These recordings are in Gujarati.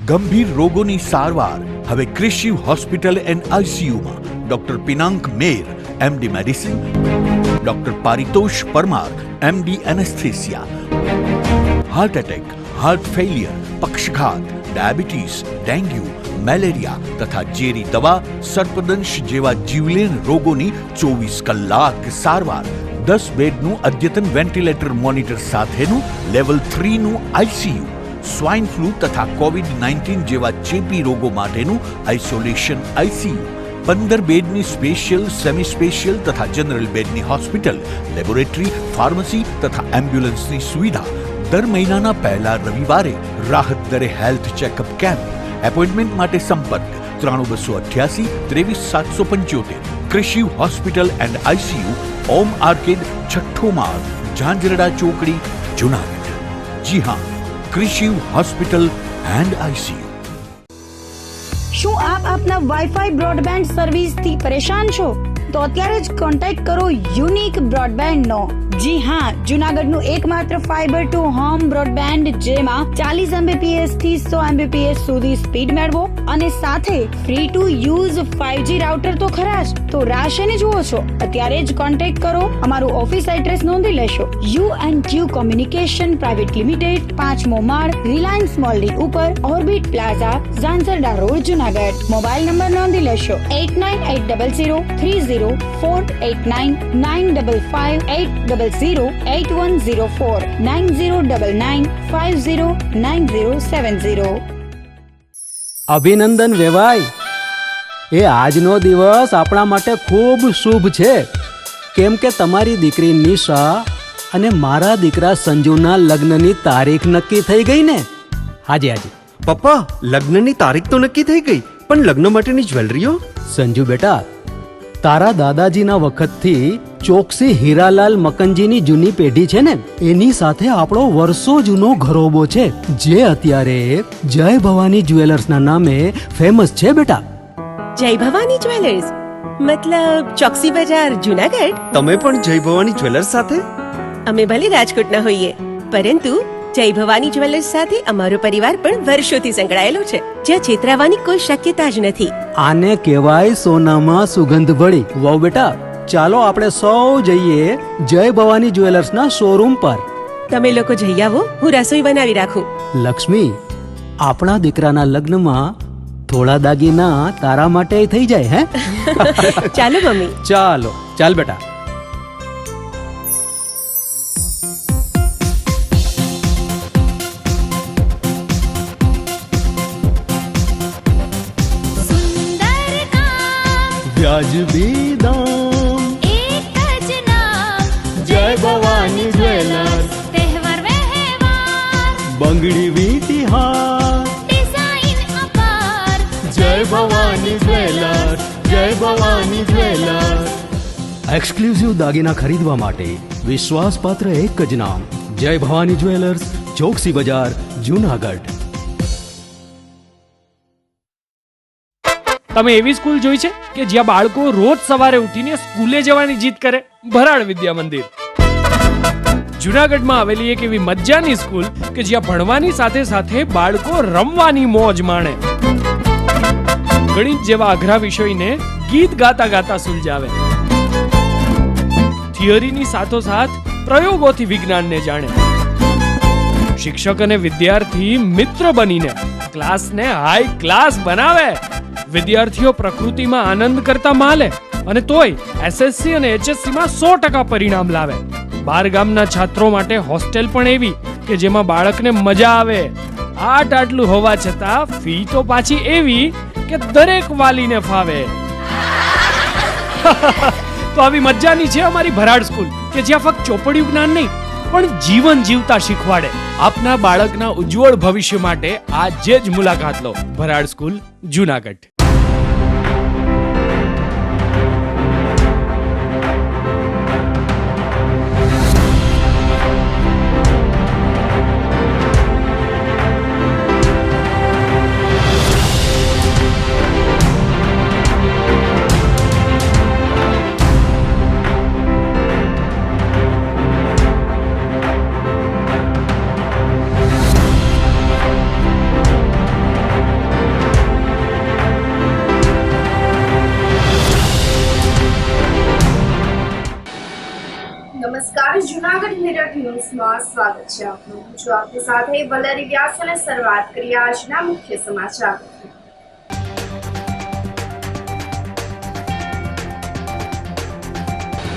ગંભીર રોગોની સારવાર હવે ક્રિશિવ હોસ્પિટલ એન્ડ આઈસીયુમાં doctor Pinank Mer, MD medicine, doctor Paritosh Parmar, MD anaesthesia, heart attack, heart failure, પક્ષઘાત, ડાયાબિટીસ, ડેન્ગ્યુ, મેલેરિયા તથા ઝેરી દવા, સર્પદંશ જેવા જીવલેણ રોગોની 24 કલાક સારવાર, 10 બેડનું અદ્યતન વેન્ટિલેટર મોનિટર સાથેનું લેવલ 3નું આઈસીયુ, સ્વાઇન ફ્લૂ તથા કોવિડ-19 જેવા ચેપી રોગો માટેનું આઇસોલેશન આઈસીયુ, 15 બેડની સ્પેશિયલ, સેમી સ્પેશિયલ તથા જનરલ બેડની હોસ્પિટલ, લેબોરેટરી, ફાર્મસી તથા એમ્બ્યુલન્સની સુવિધા, દર મહિનાના પહેલા રવિવારે રાહત દરે હેલ્થ ચેકઅપ કેમ્પ. એપોઇન્ટમેન્ટ માટે સંપર્ક 9288 23775. Krishiv hospital and ICU, Om arcade, છઠ્ઠો માળ, ઝાંઝરડા ચોકડી, જુનાગઢ. જી હા, ક્રિશિવ હોસ્પિટલ એન્ડ આઈસીયુ. શું આપ આપના વાઈફાઈ બ્રોડબેન્ડ સર્વિસથી પરેશાન છો? તો અત્યારે જ કોન્ટેક્ટ કરો યુનિક બ્રોડબેન્ડ નો. જી હા, જુનાગઢનું એકમાત્ર ફાઈબર ટુ હોમ બ્રોડબેન્ડ, જેમાં 40 Mbps થી 100 Mbps સુધી સ્પીડ મેળવો અને સાથે free to use 5G router તો ખરા જ. તો રાહ શેની જુઓ છો? અત્યારે જ કોન્ટેક્ટ કરો. અમારું ઓફિસ એડ્રેસ નોંધી લેશો. U&Q કોમ્યુનિકેશન પ્રાઇવેટ લિમિટેડ, 5મો માળ, રિલાયન્સ મોલની ઉપર, orbit plaza, Zanzarda road, Junagadh. Mobile number નોંધી લેશો 89800304899558008104 9099509070. અભિનંદન વેવાય. એ આજનો દિવસ આપણા માટે ખૂબ શુભ છે, કેમ કે તમારી દીકરી નિશા અને મારા દીકરા સંજુના લગ્નની તારીખ નક્કી થઈ ગઈ ને. હાજી હાજી પપ્પા, લગ્નની તારીખ તો નક્કી થઈ ગઈ, પણ લગ્ન માટેની જ્વેલરીઓ? સંજુ બેટા, તારા દાદાજીના વખતથી ચોકસી હીરાલાલ મકનજીની જૂની પેઢી છે ને, એની સાથે આપણો વર્ષો જૂનો ઘરોબો છે, જે અત્યારે જય ભવાની જ્વેલર્સના નામે ફેમસ છે બેટા. જય ભવાની જ્વેલર્સ મતલબ ચોકસી બજાર, જુનાગઢ? તમે પણ જય ભવાની જ્વેલર્સ સાથે? અમે ભલે રાજકોટના હોઈએ, પરંતુ જય ભવાની જ્વેલર્સ સાથે અમારો પરિવાર પણ વર્ષોથી સંકળાયેલો છે, જ્યાં છેતરાવાની કોઈ શક્યતા જ નથી. આને કહેવાય સોનામાં સુગંધ ભળી. વાવ બેટા, ચાલો આપણે સૌ જઈએ જય ભવાની જ્વેલર્સના શોરૂમ પર. તમે લોકો જઈ આવો, હું રસોઈ બનાવી રાખું. લક્ષ્મી, આપણા દીકરાના લગ્નમાં થોડા દાગીના તારા માટે થઈ જાય. હે ચાલો મમ્મી. ચાલો ચાલ બેટા. વ્યાજબી દામ, એક જ નામ, જય ભવાની જ્વેલર્સ. તહેવાર વ્યવહાર, બંગડી વીંટી હાર, ડિઝાઇન અપાર, જય ભવાની જ્વેલર્સ, જય ભવાની જ્વેલર્સ. એક્સક્લુઝિવ દાગીના ખરીદવા માટે વિશ્વાસપાત્ર એક જ નામ, જય ભવાની જ્વેલર્સ, ચોકસી બજાર, જુનાગઢ. તમે એવી સ્કૂલ જોઈ છે કે જ્યાં બાળકો રોજ સવારે ઉઠીને સ્કૂલે જવાની જીદ કરે? ભરાડ વિદ્યા મંદિર. જુનાગઢમાં આવેલી એક એવી મજાની સ્કૂલ કે જ્યાં ભણવાની સાથે સાથે બાળકો રમવાની મોજ માણે. ગણિત જેવા અઘરા વિષયને ગીત ગાતા ગાતા સુલઝાવે. થિયરીની સાથોસાથ પ્રયોગોથી વિજ્ઞાનને જાણે. શિક્ષક અને વિદ્યાર્થી મિત્ર બનીને ક્લાસને હાઈ ક્લાસ બનાવે. વિદ્યાર્થીઓ પ્રકૃતિમાં આનંદ કરતા માલે અને તોય એસએસસી અને એચએસસી માં 100% પરિણામ લાવે. બાર ગામના છાત્રો માટે હોસ્ટેલ પણ એવી કે જેમાં બાળકને મજા આવે. આટલું હોવા છતાં ફી તો પાછી એવી કે દરેક વાલીને ફાવે. તો આવી મજાની છે અમારી ભરાડ સ્કૂલ કે જ્યાં ફક્ત ચોપડિયું જ્ઞાન નહીં પણ જીવન જીવતા શીખવાડે. આપના બાળકના ઉજ્જવળ ભવિષ્ય માટે આજે જ મુલાકાત લો. ભરાડ સ્કૂલ, જુનાગઢ. જૂનાગઢ મિરર ન્યૂઝમાં સ્વાગત છે આપનું. હું છું આપની સાથે વલરી વ્યાસ અને શરૂઆત કરીએ આજના મુખ્ય સમાચાર.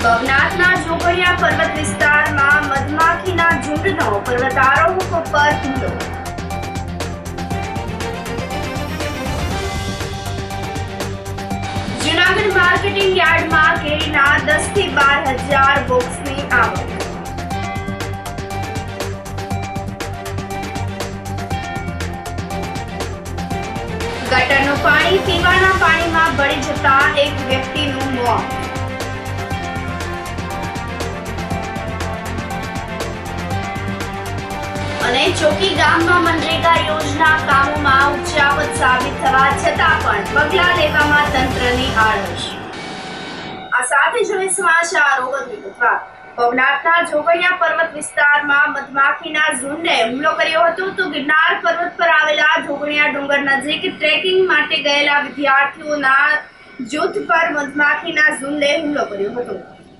ભવનાથના જોગણિયા પર્વત વિસ્તારમાં મધમાખીના ઝુંડનો પર્વતારોહકો પર હુમલો. જૂનાગઢ માર્કેટિંગ યાર્ડમાં કેરીના 10 થી 12,000 બોક્સની આવક. ગટરનું પાણી પીવાના પાણીમાં ભળી જતા એક વ્યક્તિનું મોત. અને ચોકી ગામમાં મનરેગા યોજના કામોમાં ઉચાવત સાબિત થવા છતાં પણ પગલાં લેવામાં તંત્રની આળસ. આ સાથે જ હવે સમાચારો વધુ વિગતવાર. ભવનાથના જોગણિયા પર્વત વિસ્તારમાં મધમાખીના ઝુંડે હુમલો કર્યો હતો તો ગિરનાર પર્વત પર આવેલા જોગણિયા ડુંગર નજીક ટ્રેકિંગ માટે ગયેલા વિદ્યાર્થીઓના જૂથ પર મધમાખીના ઝુંડે હુમલો કર્યો હતો.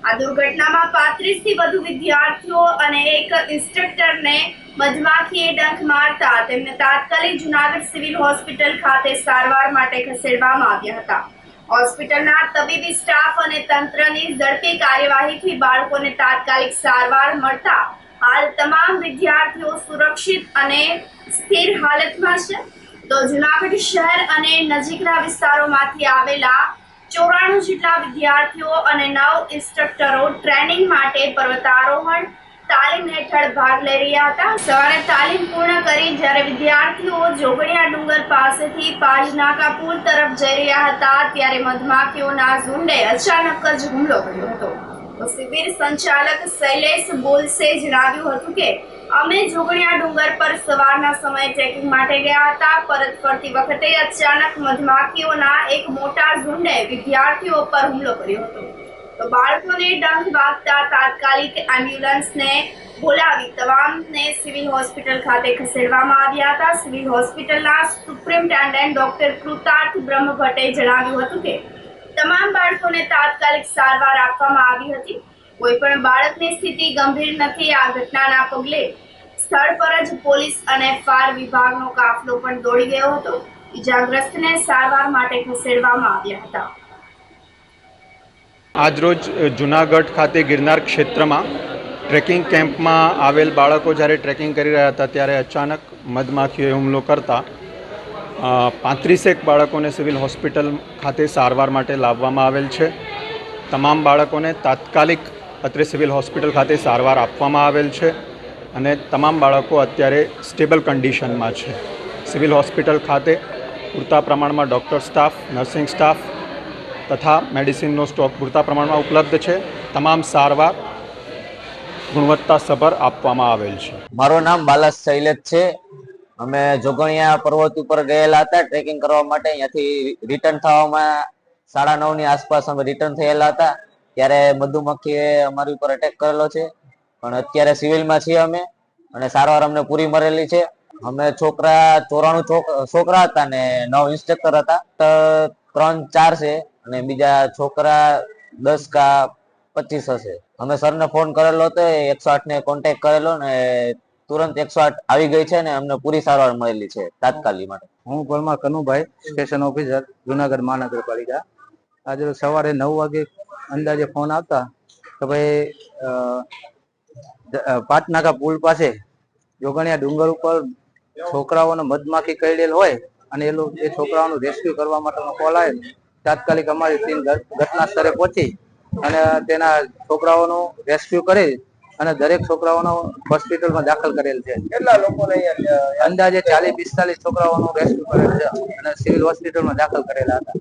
આ દુર્ઘટનામાં 35 થી વધુ વિદ્યાર્થીઓ અને એક ઇન્સ્ટ્રક્ટરને મધમાખીએ ડંખ મારતા તેમને તાત્કાલિક જૂનાગઢ સિવિલ હોસ્પિટલ ખાતે સારવાર માટે ખસેડવામાં આવ્યા હતા. હોસ્પિટલના તબીબી સ્ટાફ અને તંત્રની ઝડપી કાર્યવાહીથી બાળકોને તાત્કાલિક સારવાર મળતા હાલ તમામ વિદ્યાર્થીઓ સુરક્ષિત અને સ્થિર હાલતમાં છે. તો જૂનાગઢ શહેર અને નજીકના વિસ્તારોમાંથી આવેલા 94 જેટલા વિદ્યાર્થીઓ અને 9 ઇન્સ્ટ્રક્ટરો ટ્રેનિંગ માટે પર્વતારોહણ તાલીમ હેઠળ ભાગ લઈ રહ્યા હતા. સવારે તાલીમ પૂર્ણ કરી જ્યારે વિદ્યાર્થીઓ જોગણિયા ડુંગર પાસેથી પાજનાકા પુલ તરફ જઈ રહ્યા હતા ત્યારે મધમાખીઓના ઝુંડે અચાનક જ હુમલો કર્યો હતો. તો શિબિર સંચાલક શૈલેષ બોલસે જણાવ્યું હતું કે અમે જોગણિયા ડુંગર પર સવારના સમયે ટ્રેકિંગ માટે ગયા હતા. પરત ફરતી વખતે અચાનક મધમાખીઓના એક મોટા ઝુંડે વિદ્યાર્થીઓ પર હુમલો કર્યો હતો. તો બાળકોને ડંખ વાગતા તાત્કાલિક એમ્બ્યુલન્સને બોલાવી તમામને સિવિલ હોસ્પિટલ ખાતે ખસેડવામાં આવ્યા હતા. સિવિલ હોસ્પિટલના સુપ્રિન્ટેન્ડન્ટ ડોક્ટર કૃતાર્થ બ્રહ્મભટ્ટે જણાવ્યું હતું કે તમામ બાળકોને તાત્કાલિક સારવાર આપવામાં આવી હતી. કોઈ પણ બાળકની સ્થિતિ ગંભીર નથી. આ ઘટનાના પગલે સ્થળ પર જ પોલીસ અને ફાયર વિભાગનો કાફલો પણ દોડી ગયો હતો. ઇજાગ્રસ્તને સારવાર માટે ખસેડવામાં આવ્યા હતા. આજરોજ જૂનાગઢ ખાતે ગિરનાર ક્ષેત્રમાં ટ્રેકિંગ કેમ્પમાં આવેલ બાળકો જ્યારે ટ્રેકિંગ કરી રહ્યા હતા ત્યારે અચાનક મધમાખીઓએ હુમલો કરતા 35 બાળકોને સિવિલ હોસ્પિટલ ખાતે સારવાર માટે લાવવામાં આવેલ છે. તમામ બાળકોને તાત્કાલિક અત્રે સિવિલ હોસ્પિટલ ખાતે સારવાર આપવામાં આવેલ છે અને તમામ બાળકો અત્યારે સ્ટેબલ કન્ડિશનમાં છે. સિવિલ હોસ્પિટલ ખાતે પૂરતા પ્રમાણમાં ડૉક્ટર સ્ટાફ, નર્સિંગ સ્ટાફ તથા મેડિસિનનો સ્ટોક પૂરતા પ્રમાણમાં ઉપલબ્ધ છે. તમામ સારવાર ગુણવત્તાસભર આપવામાં આવેલ છે. મારું નામ બાલાસ શૈલેષ છે. અમે જોગણિયા પર્વત ઉપર ગયેલા હતા ટ્રેકિંગ કરવા માટે. અહીંયાથી રિટર્ન થવામાં 9:30 આસપાસ અમે રિટર્ન થયેલા હતા ત્યારે મધુમક્ખીએ અમારી ઉપર અટેક કરેલો છે. પણ અત્યારે સિવિલમાં છીએ અમે અને સારવાર અમને પૂરી મળેલી છે. અમે 94 છોકરા હતા ને 9 ઇન્સ્ટ્રક્ટર હતા. 3-4 છે અને બીજા છોકરા 10 કા 25 હશે. અમે સરને ફોન કરેલો હતો, 108 ને કોન્ટેક્ટ કરેલો ને તુરંત 108 આવી ગઈ છે ને અમને પૂરી સારવાર મળેલી છે તાત્કાલિક માટે. હું પરમાર કનુભાઈ, સ્ટેશન ઓફિસર, જુનાગઢ મહાનગરપાલિકા. આજે સવારે 9 વાગે અંદાજે ફોન આવતા કે ભાઈ પાટનાકા પુલ પાસે જોગણિયા ડુંગર ઉપર છોકરાઓને મધમાખી કરડેલ હોય અને એ છોકરાઓનું રેસ્ક્યુ કરવા માટેનો કોલ આવે. તાત્કાલિક અમારી ટીમ ઘટના સ્થળે પહોંચી અને તેના છોકરાઓનું રેસ્ક્યુ કરી અને દરેક છોકરાઓનો હોસ્પિટલમાં દાખલ કરેલ છે. કેટલા લોકોને અંદાજે 40-45 છોકરાઓનું રેસ્ક્યુ કરેલ છે અને સિવિલ હોસ્પિટલમાં દાખલ કરેલા હતા.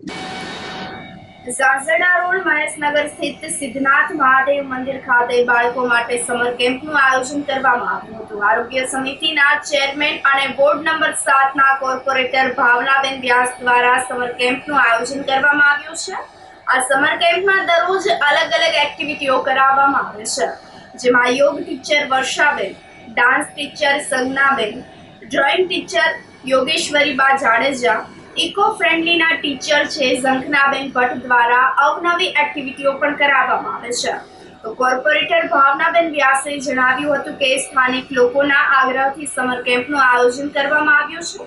ઝાઝરડા રોડ મહેશનગર સ્થિત સિદ્ધનાથ મહાદેવ મંદિર ખાતે બાળકો માટે સમર કેમ્પનું આયોજન કરવામાં આવ્યું હતું. આરોગ્ય સમિતિના ચેરમેન અને વોર્ડ નંબર 7ના કોર્પોરેટર ભાવનાબેન વ્યાસ દ્વારા સમર કેમ્પનું આયોજન કરવામાં આવ્યું છે. આ સમર કેમ્પમાં દરરોજ અલગ અલગ એક્ટિવિટીઓ કરાવવામાં આવે છે, જેમાં યોગ ટીચર વર્ષાબેન, ડાન્સ ટીચર સંજ્ઞાબેન, ડ્રોઈંગ ટીચર યોગેશ્વરીબા જાડેજા, ઇકો ફ્રેન્ડલીના ટીચર છે ઝંખનાબેન ભટ્ટ દ્વારા અવનવી એક્ટિવિટીઓ પણ કરાવવામાં આવે છે. તો કોર્પોરેટર ભાવનાબેન વ્યાસે જણાવ્યું હતું કે સ્થાનિક લોકોના આગ્રહથી સમર કેમ્પનું આયોજન કરવામાં આવ્યું છે,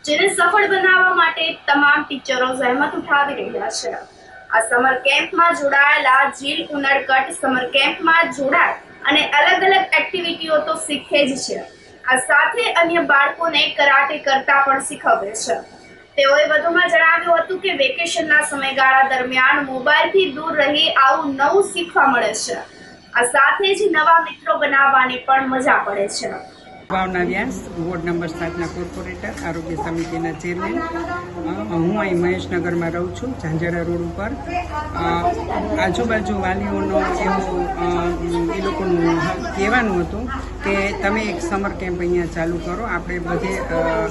જેને સફળ બનાવવા માટે તમામ ટીચરો જહેમત ઉઠાવી રહ્યા છે. આ સમર કેમ્પમાં જોડાયેલા જીલ ઉનડકટ સમર કેમ્પમાં જોડાય અને અલગ અલગ એક્ટિવિટીઓ તો શીખે જ છે, આ સાથે અન્ય બાળકોને કરાટે કરતા પણ શીખવે છે. તેઓએ વધુમાં જણાવ્યું હતું કે વેકેશનના સમયગાળા દરમિયાન મોબાઈલથી દૂર રહી આવું નવું શીખવા મળે છે. આ સાથે જ નવા મિત્રો બનાવવાની પણ મજા પડે છે. ભાવના વ્યાસ, વોર્ડ નંબર 7ના કોર્પોરેટર, આરોગ્ય સમિતિના ચેરમેન. હું અહીં મહેશનગરમાં રહું છું, ઝાંઝરા રોડ ઉપર. આજુબાજુ વાલીઓનો એવો એ લોકોનું કહેવાનું હતું કે તમે એક સમર કેમ્પ અહીંયા ચાલુ કરો. આપણે બધે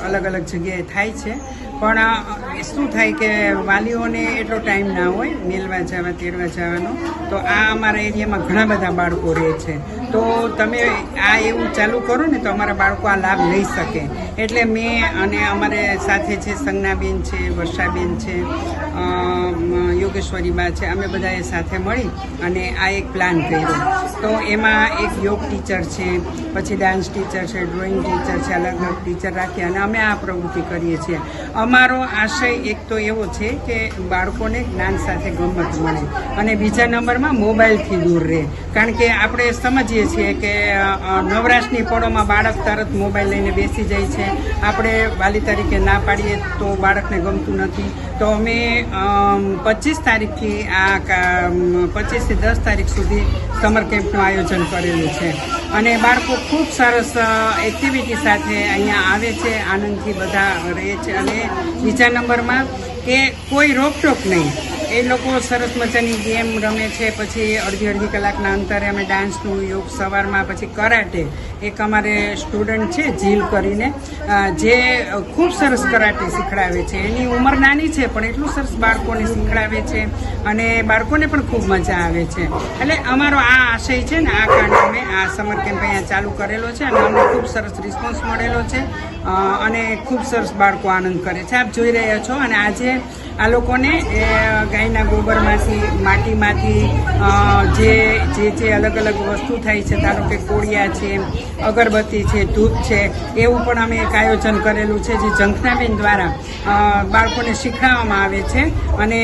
અલગ અલગ જગ્યાએ થાય છે, પણ શું થાય કે વાલીઓને એટલો ટાઈમ ના હોય મેળવા જવા તેડવા જવાનો. તો આ અમારા એરિયામાં ઘણા બધા બાળકો રહે છે, તો તમે આ એવું ચાલુ કરો ને તો અમારા બાળકો આ લાભ લઈ શકે. એટલે મેં અને અમારે સાથે છે સંજ્ઞાબેન છે, વર્ષાબેન છે, યોગેશ્વરીબા છે, અમે બધાએ સાથે મળી અને આ એક પ્લાન કર્યો. તો એમાં એક યોગ ટીચર છે, પછી ડાન્સ ટીચર છે, ડ્રોઈંગ ટીચર છે, અલગ અલગ ટીચર રાખી અને અમે આ પ્રવૃત્તિ કરીએ છીએ. અમારો આશય એક તો એવો છે કે બાળકોને જ્ઞાન સાથે ગમત મળે અને બીજા નંબરમાં મોબાઈલથી દૂર રહે. કારણ કે આપણે સમજીએ છીએ કે નવરાશની પળોમાં બાળક તરત મોબાઈલ લઈને બેસી જાય છે. આપણે વાલી તરીકે ના પાડીએ તો બાળકને ગમતું નથી. તો અમે 25 તારીખથી આ 25 થી 10 તારીખ સુધી સમર કેમ્પનું આયોજન કરેલું છે અને બાળકો ખૂબ સરસ એક્ટિવિટી સાથે અહીંયા આવે છે, આનંદથી બધા રહે છે. અને બીજા નંબરમાં કે કોઈ રોકટોક નહીં, એ લોકો સરસ મજાની ગેમ રમે છે. પછી અડધી કલાકના અંતરે અમે ડાન્સનું, યોગ સવારમાં, પછી કરાટે. એક અમારે સ્ટુડન્ટ છે જીલ કરીને, જે ખૂબ સરસ કરાટે શીખડાવે છે. એની ઉંમર નાની છે પણ એટલું સરસ બાળકોને શીખડાવે છે અને બાળકોને પણ ખૂબ મજા આવે છે. એટલે અમારો આ આશય છે ને, આ કારણે અમે આ સમર કેમ્પ અહીંયા ચાલુ કરેલો છે અને અમને ખૂબ સરસ રિસ્પોન્સ મળેલો છે અને ખૂબ સરસ બાળકો આનંદ કરે છે. આપ જોઈ રહ્યા છો. અને આજે આ લોકોને ગાયના ગોબરમાંથી, માટીમાંથી જે અલગ અલગ વસ્તુ થાય છે, ધારો કે કોળિયા છે, અગરબત્તી છે, ધૂપ છે, એવું પણ અમે એક આયોજન કરેલું છે જે ઝંખનાબેન દ્વારા બાળકોને શીખવાડવામાં આવે છે અને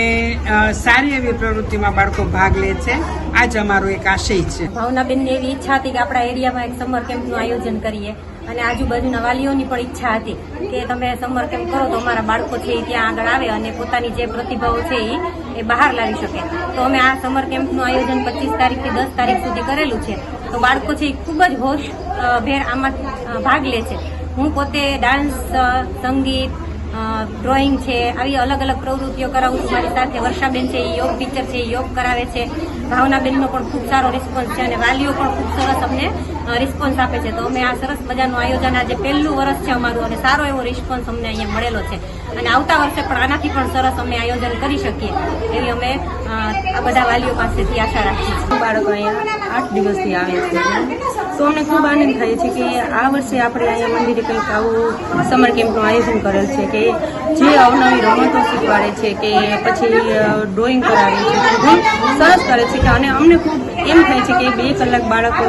સારી એવી પ્રવૃત્તિમાં બાળકો ભાગ લે છે. આ જ અમારો એક આશય છે. ભાવનાબેનની એવી ઈચ્છા હતી કે આપણા એરિયામાં એક સમર કેમ્પનું આયોજન કરીએ અને આજુબાજુના વાલીઓની પણ ઈચ્છા હતી કે તમે સમર કેમ્પ કરો તો અમારા બાળકો છે એ ત્યાં આગળ આવે અને પોતાની જે પ્રતિભાઓ છે એ બહાર લાવી શકે. તો અમે આ સમર કેમ્પનું આયોજન 25 તારીખથી 10 તારીખ સુધી કરેલું છે. તો બાળકો છે એ ખૂબ જ હોશભેર આમાં ભાગ લે છે. હું પોતે ડાન્સ, સંગીત, ડ્રોઈંગ છે, આવી અલગ અલગ પ્રવૃત્તિઓ કરાવું છું. મારી સાથે વર્ષાબેન છે, એ યોગ ટીચર છે, એ યોગ કરાવે છે. ભાવનાબેનનો પણ ખૂબ સારો રિસ્પોન્સ છે અને વાલીઓ પણ ખૂબ સરસ અમને રિસ્પોન્સ આપે છે. તો અમે આ સરસ મજાનું આયોજન, આજે પહેલું વર્ષ છે અમારું અને સારો એવો રિસ્પોન્સ અમને અહીંયા મળેલો છે અને આવતા વર્ષે પણ આનાથી પણ સરસ અમે આયોજન કરી શકીએ એવી અમે આ બધા વાલીઓ પાસેથી આશા રાખીએ છીએ. બાળકો અહીંયા 8 દિવસથી આવે છે, તો અમને ખૂબ આનંદ થાય છે કે આ વર્ષે આપણે અહીંયા મંદિરે કંઈક આવું સમર કેમ્પનું આયોજન કરેલ છે કે જે અવનવી રમતો શીખવાડે છે કે પછી ડ્રોઈંગ કરાવે છે, ખૂબ સરસ કરે છે કે અને અમને ખૂબ એમ થાય છે કે 2 કલાક બાળકો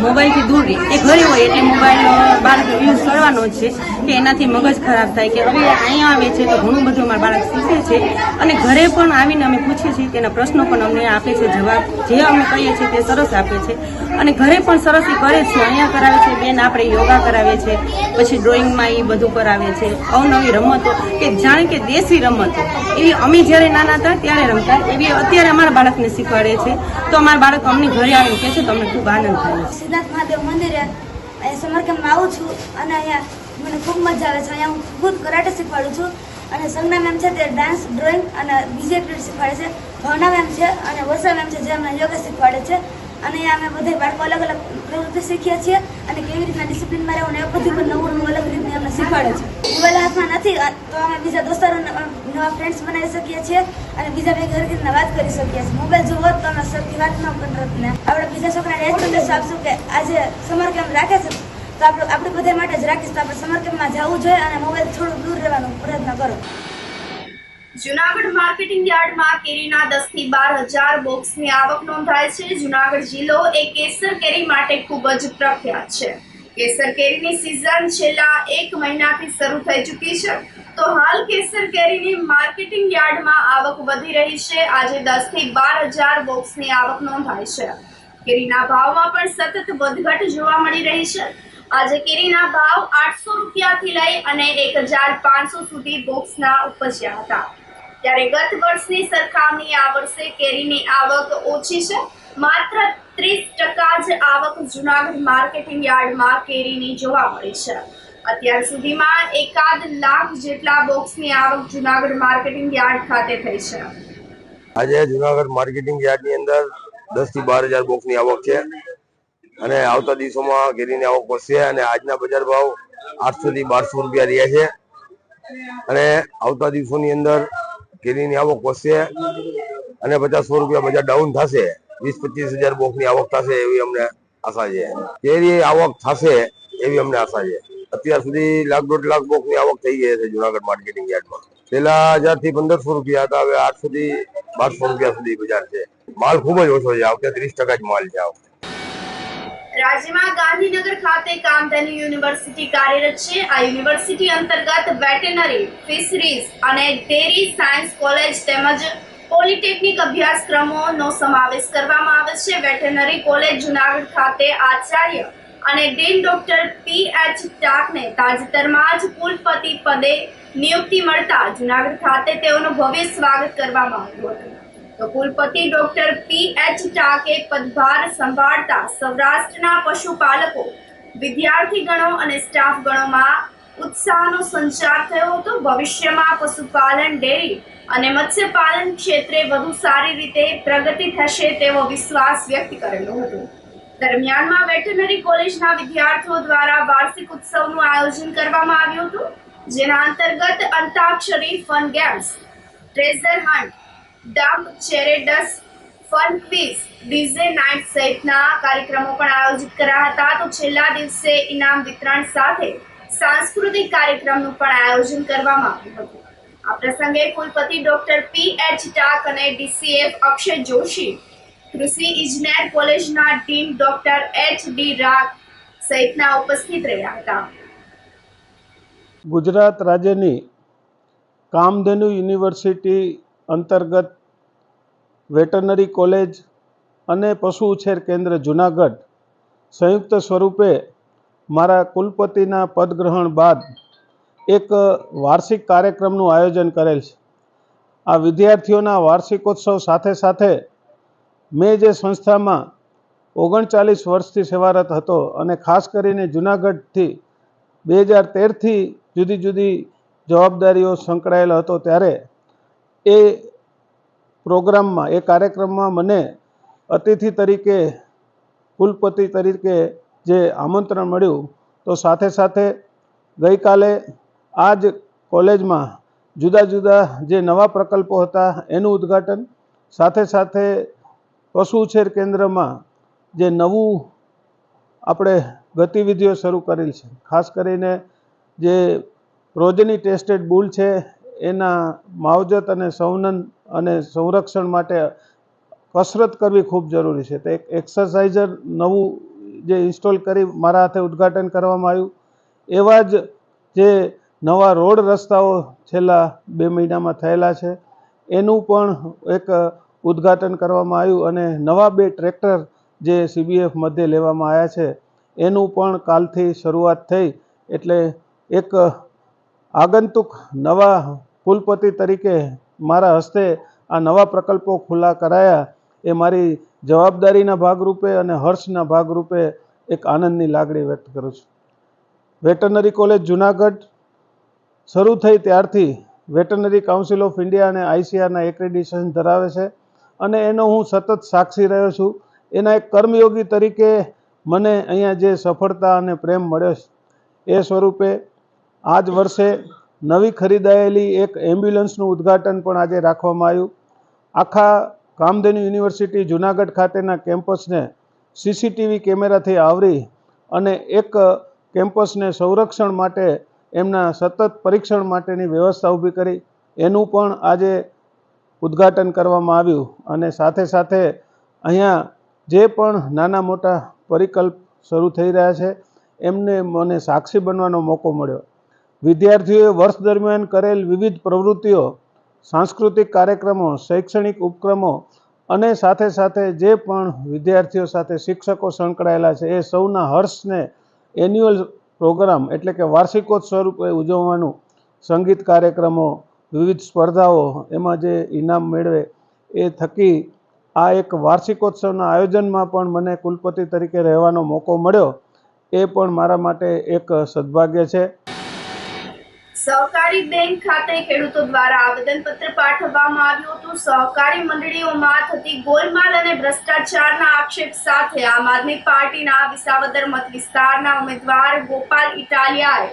મોબાઈલથી દૂર રહે. એ ઘરે હોય એટલે મોબાઈલ બાળક યુઝ કરવાનો જ છે કે એનાથી મગજ ખરાબ થાય. કે હવે અહીંયા આવે છે તો ઘણું બધું અમારા બાળક શીખે છે અને ઘરે પણ આવીને અમે પૂછીએ છીએ તેના પ્રશ્નો પણ અમને આપે છે, જવાબ જે અમે કહીએ છીએ તે સરસ આપે છે અને ઘરે પણ સરસ એ કરે છે. અહીંયા કરાવે છે બેન, આપણે યોગા કરાવે છે, પછી ડ્રોઈંગમાં એ બધું કરાવે છે, અવનવી રમતો કે જાણે કે દેશી રમતો એવી અમે જ્યારે નાના હતા ત્યારે રમતા એવી અત્યારે અમારા બાળકને શીખવાડે છે. તો અમારા બાળક અમને ઘરે આવીને કહે છે તો અમને ખૂબ આનંદ થાય છે. સિદ્ધાર્થ મહાદેવ મંદિરે સમર કેમ્પમાં આવું છું અને અહીંયા મને ખૂબ મજા આવે છે. અહીંયા હું ખુદ કરાટે શીખવાડું છું અને સંજ્ઞા મેમ છે તે ડાન્સ, ડ્રોઈંગ અને બીજી એક્ટિવિટી શીખવાડે છે. ભાવના મેમ છે અને વર્ષા મેમ છે જે અમને યોગા શીખવાડે છે. અને અહીંયા અમે બધા બાળકો અલગ અલગ પ્રવૃત્તિ શીખીએ છીએ અને કેવી રીતના ડિસિપ્લિનમાં રહેવું ને એ બધું પણ નવું અલગ રીતની અમને શીખવાડે છે. મોબાઈલ હાથમાં નથી તો અમે બીજા દોસ્તારો નવા ફ્રેન્ડ્સ બનાવી શકીએ છીએ અને બીજા બે ઘર રીતના વાત કરી શકીએ છીએ. મોબાઈલ જો હોત તો અમે સરખી વાત ન કરત ને આપણે બીજા છોકરાને એ જ સંદેશ આપશું કે આજે સમર કેમ્પ રાખે છે તો આપણે બધા માટે જ રાખીશ. તો આપણે સમર કેમ્પમાં જવું જોઈએ અને મોબાઈલ થોડું દૂર રહેવાનો પ્રયત્ન કરો. જુનાગઢ માર્કેટિંગ યાર્ડમાં કેરીના 10 થી 12,000 બોક્સની આવક નોંધાય છે. જુનાગઢ જિલ્લો એ કેસર કેરી માટે ખૂબ જ પ્રખ્યાત છે. કેસર કેરીની સિઝન છેલ્લા 1 મહિનાથી શરૂ થઈ ચૂકી છે. તો હાલ કેસર કેરીની માર્કેટિંગ યાર્ડમાં આવક વધી રહી છે. આજે 10 થી 12,000 બોક્સની આવક નોંધાય છે. કેરીના ભાવમાં પણ સતત વધઘટ જોવા મળી રહી છે. આજે કેરીના ભાવ 800 રૂપિયાથી લઈ અને 1,500 સુધી બોક્સના ઉપજ્યા હતા. ત્યારે ગત વર્ષની સરખામણી આ વર્ષે કેરીની આવક ઓછી છે. માત્ર 30% જ આવક જુનાગઢ માર્કેટિંગ યાર્ડમાં કેરીની જોવા મળી છે. અત્યાર સુધીમાં 1 લાખ જેટલા બોક્સની આવક જુનાગઢ માર્કેટિંગ યાર્ડ ખાતે થઈ છે. આજે જુનાગઢ માર્કેટિંગ યાર્ડની અંદર 10 થી 12,000 બોક્સની આવક છે અને આવતા દિવસોમાં કેરીની આવક વધશે અને આજના બજાર ભાવ 800 થી 1200 રૂપિયા રહ્યા છે અને આવતા દિવસોની અંદર કેરીની આવક વધશે અને 50-100 રૂપિયા બજાર ડાઉન થશે. 20-25,000 બોક્સની આવક થશે એવી અમને આશા છે. કેરી આવક થશે એવી અમને આશા છે. અત્યાર સુધી 1,00,000-1.5 લાખ બોક્સની આવક થઈ ગઈ છે જુનાગઢ માર્કેટિંગ યાર્ડમાં. પેલા 1,000 થી 1,500 રૂપિયા હતા, હવે 800 થી 1200 રૂપિયા સુધી બજાર છે. માલ ખૂબ જ ઓછો છે, આવતે 30% જ માલ છે. રાજ્યમાં ગાંધીનગર ખાતે કામધેનુ યુનિવર્સિટી કાર્યરત છે. આ યુનિવર્સિટી અંતર્ગત વેટેનરી, ફિશરીઝ અને ડેરી સાયન્સ કોલેજ તેમજ પોલિટેકનિક અભ્યાસક્રમોનો સમાવેશ કરવામાં આવે છે. વેટેનરી કોલેજ જુનાગઢ ખાતે આચાર્ય અને ડીન ડોક્ટર P.H. ટાકને તાજેતરમાં જ કુલપતિ પદે નિયુક્તિ મળતા જુનાગઢ ખાતે તેઓનું ભવ્ય સ્વાગત કરવામાં આવ્યું હતું. તો કુલપતિ ડોક્ટર P.H. ટાકે પદભાર સંભાળતા સૌરાષ્ટ્રના પશુપાલકો, વિદ્યાર્થીગણો અને સ્ટાફગણોમાં ઉત્સાહનો સંચાર થયો હતો. ભવિષ્યમાં પશુપાલન, ડેરી અને મત્સ્યપાલન ક્ષેત્રે વધુ સારી રીતે પ્રગતિ થશે તેવો વિશ્વાસ વ્યક્ત કરેલો હતો. દરમિયાનમાં વેટેનરી કોલેજના વિદ્યાર્થીઓ દ્વારા વાર્ષિક ઉત્સવનું આયોજન કરવામાં આવ્યું હતું, જેના અંતર્ગત Antakshari, fun games, treasure hunt, dumb, charades, fun quiz, DJ night સહિતના કાર્યક્રમો પણ આયોજિત કર્યા હતા. તો છેલ્લા દિવસે ઇનામ વિતરણ સાથે સાંસ્કૃતિક કાર્યક્રમનું પણ આયોજન કરવામાં આવ્યું હતું. આ પ્રસંગે કુલપતિ ડોક્ટર P.H. ટાક અને DCF અક્ષય જોશી, કૃષિ ઇજનેર કોલેજના ડીન ડોક્ટર H.D. રાગ સહિતના ઉપસ્થિત રહ્યા હતા. ગુજરાત રાજ્યની કામધેનુ યુનિવર્સિટી અંતર્ગત વેટરનરી કોલેજ અને પશુ ઉછેર કેન્દ્ર જુનાગઢ સંયુક્ત સ્વરૂપે મારા કુલપતિના પદગ્રહણ બાદ એક વાર્ષિક કાર્યક્રમનું આયોજન કરેલ છે. આ વિદ્યાર્થીઓના વાર્ષિકોત્સવ સાથે સાથે મેં જે સંસ્થામાં 39 વર્ષથી સેવારત હતો અને ખાસ કરીને જુનાગઢથી 2013થી જુદી જુદી જવાબદારીઓ સંકળાયેલો હતો, ત્યારે એ પ્રોગ્રામમાં, એ કાર્યક્રમમાં મને અતિથિ તરીકે, કુલપતિ તરીકે જે આમંત્રણ મળ્યું, તો સાથે સાથે ગઈકાલે આ જ કોલેજમાં જુદા જુદા જે નવા પ્રકલ્પો હતા એનું ઉદ્ઘાટન, સાથે સાથે પશુ ઉછેર કેન્દ્રમાં જે નવું આપણે ગતિવિધિઓ શરૂ કરેલ છે, ખાસ કરીને જે પ્રોજની ટેસ્ટેડ બુલ છે એના માવજત અને સંવનન અને સંરક્ષણ માટે કસરત કરવી ખૂબ જરૂરી છે. તો એક એક્સરસાઇઝર નવું જે ઇન્સ્ટોલ કરી મારા હાથે ઉદ્ઘાટન કરવામાં આવ્યું. એવા જ જે નવા રોડ રસ્તાઓ છેલ્લા 2 મહિનામાં થયેલા છે એનું પણ એક ઉદ્ઘાટન કરવામાં આવ્યું અને નવા 2 ટ્રેક્ટર જે CBF મધ્યે લેવામાં આવ્યા છે એનું પણ કાલથી શરૂઆત થઈ. એટલે એક આગંતુક નવા કુલપતિ તરીકે મારા હસ્તે આ નવા પ્રકલ્પો ખુલ્લા કરાયા એ મારી જવાબદારીના ભાગરૂપે અને હર્ષના ભાગરૂપે એક આનંદની લાગણી વ્યક્ત કરું છું. વેટરનરી કોલેજ જુનાગઢ શરૂ થઈ ત્યારથી વેટરનરી કાઉન્સિલ ઓફ ઇન્ડિયા અને ICARના એક્રેડિટેશન ધરાવે છે અને એનો હું સતત સાક્ષી રહ્યો છું. એના એક કર્મયોગી તરીકે મને અહીંયા જે સફળતા અને પ્રેમ મળ્યો છે એ સ્વરૂપે આ જ વર્ષે નવી ખરીદાયેલી એક એમ્બ્યુલન્સનું ઉદ્ઘાટન પણ આજે રાખવામાં આવ્યું. આખા કામધેનુ યુનિવર્સિટી જુનાગઢ ખાતેના કેમ્પસને CCTV કેમેરાથી આવરી અને એક કેમ્પસને સંરક્ષણ માટે એમના સતત પરીક્ષણ માટેની વ્યવસ્થા ઊભી કરી. એનું પણ આજે ઉદ્ઘાટન કરવામાં આવ્યું અને સાથે સાથે અહીંયા જે પણ નાના મોટા પરિકલ્પ શરૂ થઈ રહ્યા છે એમને મને સાક્ષી બનવાનો મોકો મળ્યો. વિદ્યાર્થીઓએ વર્ષ દરમિયાન કરેલ વિવિધ પ્રવૃત્તિઓ, સાંસ્કૃતિક કાર્યક્રમો, શૈક્ષણિક ઉપક્રમો અને સાથે સાથે જે પણ વિદ્યાર્થીઓ સાથે શિક્ષકો સંકળાયેલા છે એ સૌના હર્ષને એન્યુઅલ પ્રોગ્રામ એટલે કે વાર્ષિકોત્સવ રૂપે ઉજવવાનું, સંગીત કાર્યક્રમો, વિવિધ સ્પર્ધાઓ, એમાં જે ઇનામ મેળવે એ થકી આ એક વાર્ષિકોત્સવના આયોજનમાં પણ મને કુલપતિ તરીકે રહેવાનો મોકો મળ્યો. એ પણ મારા માટે એક સદભાગ્ય છે. સહકારી બેંક ખાતે ખેડૂતો દ્વારા આવેદનપત્ર પાઠવવામાં આવ્યું હતું. સહકારી મંડળીઓમાં થતી ગોલમાલ અને ભ્રષ્ટાચારના આક્ષેપ સાથે આમ આદમી પાર્ટીના વિસાવદર મત વિસ્તારના ઉમેદવાર ગોપાલ ઇટાલિયાએ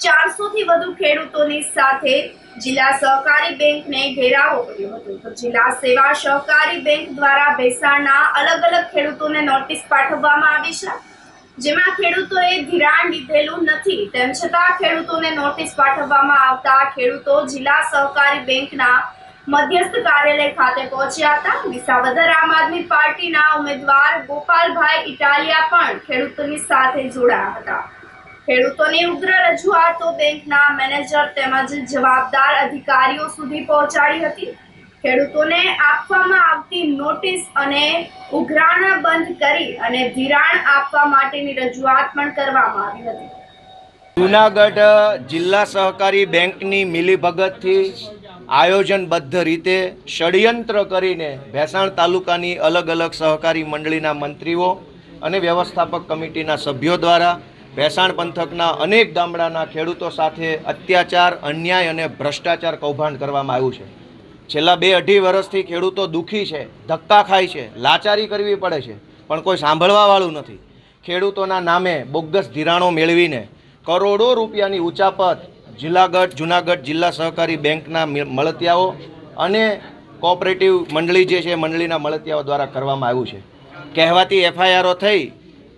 400 થી વધુ ખેડૂતોની સાથે જિલ્લા સહકારી બેંકને ઘેરાવો કર્યો હતો. તો જિલ્લા સેવા સહકારી બેંક દ્વારા ભેસાણના અલગ અલગ ખેડૂતોને નોટિસ પાઠવવામાં આવી છે, જેમાં ખેડૂતોએ ધિરાણ લીધેલું નથી તેમ છતાં ખેડૂતોને નોટિસ પાઠવવામાં આવતા ખેડૂતો જિલ્લા સહકારી બેંકના મધ્યસ્થ કાર્યાલય ખાતે પહોંચ્યા હતા. વિસાવદર આમ આદમી પાર્ટીના ઉમેદવાર ગોપાલભાઈ ઇટાલિયા પણ ખેડૂતોની સાથે જોડાયા હતા. ખેડૂતોની ઉગ્ર રજૂઆતો બેંકના મેનેજર તેમજ જવાબદાર અધિકારીઓ સુધી પહોંચાડી હતી. ખેડૂતોને આપવામાં આવતી નોટિસ અને ઉઘરાણા બંધ કરી અને ધિરાણ આપવા માટેની રજૂઆત પણ કરવામાં આવી હતી. જૂનાગઢ જિલ્લા સહકારી બેંકની મિલીભગતથી આયોજનબદ્ધ રીતે ષડયંત્ર કરીને ભેસાણ તાલુકાની અલગ અલગ સહકારી મંડળીના મંત્રીઓ અને વ્યવસ્થાપક કમિટીના સભ્યો દ્વારા ભેસાણ પંથકના અનેક ગામડાના ખેડૂતો સાથે અત્યાચાર, અન્યાય અને ભ્રષ્ટાચાર કૌભાંડ કરવામાં આવ્યું છે. છેલ્લા 2-2.5 વર્ષથી ખેડૂતો દુઃખી છે, ધક્કા ખાય છે, લાચારી કરવી પડે છે, પણ કોઈ સાંભળવાવાળું નથી. ખેડૂતોના નામે બોગસ ધિરાણો મેળવીને કરોડો રૂપિયાની ઉચાપત જૂનાગઢ જિલ્લા સહકારી બેંકના મળતિયાઓ અને કોઓપરેટિવ મંડળી જે છે મંડળીના મળતિયાઓ દ્વારા કરવામાં આવ્યું છે. કહેવાતી એફઆઈઆરો થઈ,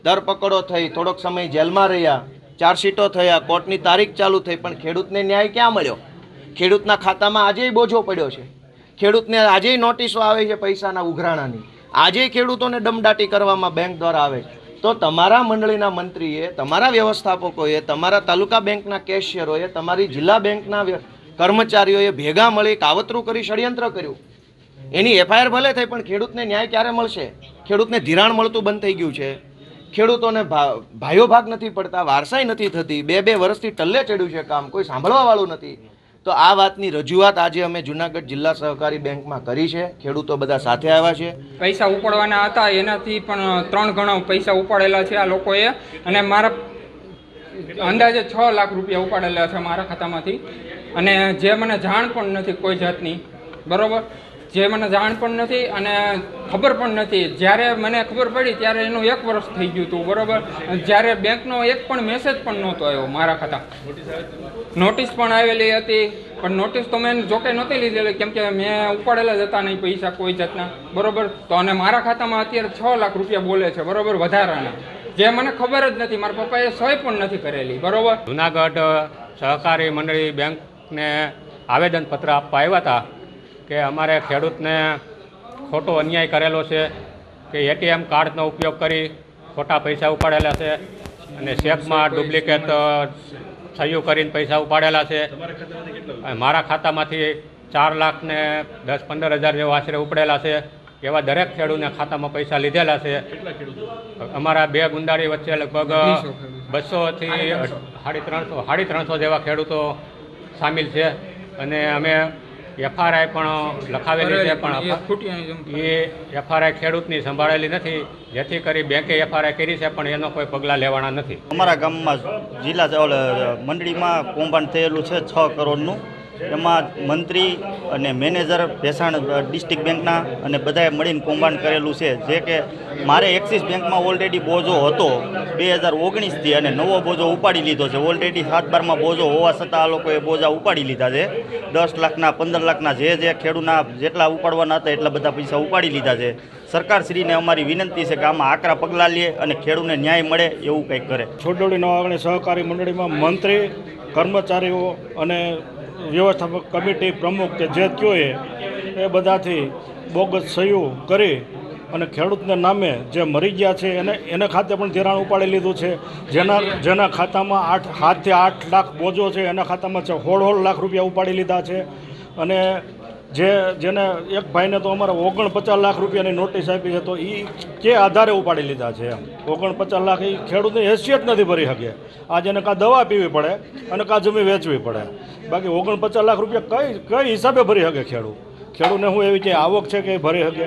ધરપકડો થઈ, થોડોક સમય જેલમાં રહ્યા, ચાર્જશીટો થયા, કોર્ટની તારીખ ચાલુ થઈ, પણ ખેડૂતને ન્યાય ક્યાં મળ્યો? ખેડૂતના ખાતામાં આજેય બોજો પડ્યો છે. ખેડૂતને આજેય નોટિસો આવે છે પૈસાના ઉઘરાણાની, આજેય ખેડૂતોને દમદાટી કરવામાં બેંક દ્વારા આવે છે. તો તમારા મંડળીના મંત્રીએ, તમારા વ્યવસ્થાપકોએ, તમારા તાલુકા બેંકના કેશિયરોએ, તમારી જિલ્લા બેંકના કર્મચારીઓએ ભેગા મળી કાવતરું કરી ષડયંત્ર કર્યું. એની એફઆઈઆર ભલે થઈ, પણ ખેડૂતને ન્યાય ક્યારે મળશે? ખેડૂતને ધિરાણ મળતું બંધ થઈ ગયું છે. ખેડૂતોને ભાઈઓ ભાગ નથી પડતા, વારસાઈ નથી થતી, 2-2 વર્ષથી ટલ્લે ચડ્યું છે કામ, કોઈ સાંભળવાવાળું નથી. તો આ વાતની રજૂઆત આજે અમે જૂનાગઢ જિલ્લા સહકારી બેંકમાં કરી છે. ખેડૂતો બધા સાથે આવ્યા છે. પૈસા ઉપાડવાના હતા એનાથી પણ 3 ગણા પૈસા ઉપાડેલા છે આ લોકોએ, અને મારા અંદાજે 6 લાખ રૂપિયા ઉપાડેલા છે મારા ખાતામાંથી, અને જે મને જાણ પણ નથી કોઈ જાતની, બરોબર, જે મને જાણ પણ નથી અને ખબર પણ નથી. જ્યારે મને ખબર પડી ત્યારે એનું 1 વર્ષ થઈ ગયું હતું, બરોબર. જ્યારે બેંકનો એક પણ મેસેજ પણ નહોતો આવ્યો મારા ખાતા. નોટિસ પણ આવેલી હતી, પણ નોટિસ તો મેં જોકે નહોતી લીધેલી, કેમ કે મેં ઉપાડેલા જ હતા નહીં પૈસા કોઈ જાતના, બરોબર. તો અને મારા ખાતામાં અત્યારે 6 લાખ રૂપિયા બોલે છે, બરોબર, વધારાના, જે મને ખબર જ નથી. મારા પપ્પાએ સહી પણ નથી કરેલી, બરોબર. જૂનાગઢ સહકારી મંડળી બેંકને આવેદનપત્ર આપવા આવ્યા હતા કે અમારે ખેડૂતને ખોટો અન્યાય કરેલો છે, કે એટીએમ કાર્ડનો ઉપયોગ કરી ખોટા પૈસા ઉપાડેલા છે અને ચેકમાં ડુપ્લિકેટ સહીઓ કરીને પૈસા ઉપાડેલા છે. મારા ખાતામાંથી 4 લાખ ને 10-15 હજાર જેવા આશરે ઉપડેલા છે. એવા દરેક ખેડૂતને ખાતામાં પૈસા લીધેલા છે. અમારા 2 ગુંદાળી વચ્ચે લગભગ 200 થી 350 જેવા ખેડૂતો સામેલ છે, અને અમે એફઆરઆઈ પણ લખાવેલી છે, પણ એ એફઆરઆઈ ખેડૂતની સંભાળેલી નથી, જેથી કરી બેંકે એફઆરઆઈ કરી છે પણ એનો કોઈ પગલાં લેવાના નથી. અમારા ગામમાં જિલ્લા મંડળીમાં કૌભાંડ થયેલું છે 6 કરોડનું. એમાં મંત્રી અને મેનેજર ભેસાણ ડિસ્ટ્રિક્ટ બેંકના અને બધાએ મળીને કૌભાંડ કરેલું છે. જે કે મારે એક્સિસ બેંકમાં ઓલરેડી બોજો હતો 2019થી, અને નવો બોજો ઉપાડી લીધો છે. ઓલરેડી 7-12માં બોજો હોવા છતાં આ લોકોએ બોજા ઉપાડી લીધા છે. 10 લાખના 15 લાખના જે ખેડૂતના જેટલા ઉપાડવાના હતા એટલા બધા પૈસા ઉપાડી લીધા છે. સરકારશ્રીને અમારી વિનંતી છે કે આમાં આકરા પગલાં લે અને ખેડૂતને ન્યાય મળે એવું કંઈક કરે. છોડોડી નવાગણી સહકારી મંડળીમાં મંત્રી, કર્મચારીઓ અને વ્યવસ્થાપક કમિટી પ્રમુખ કે જે કયો એ બધાથી બોગસ સહીઓ કરી અને ખેડૂતને નામે જે મરી ગયા છે એને ખાતે પણ ધિરાણ ઉપાડી લીધું છે. જેના ખાતામાં 7 થી 8 લાખ બોજો છે એના ખાતામાં 16 લાખ રૂપિયા ઉપાડી લીધા છે. અને જેને એક ભાઈને તો અમારે 49 લાખ રૂપિયાની નોટિસ આપી છે, તો એ કે આધારે ઉપાડી લીધા છે એમ. 49 લાખ એ ખેડૂતની હેસિયત નથી ભરી શકે. આજે એને કાં દવા પીવી પડે અને કાં જમીન વેચવી પડે. બાકી 49 લાખ રૂપિયા કઈ હિસાબે ભરી શકે ખેડૂતને હું એવી કે આવક છે કે એ ભરી શકે.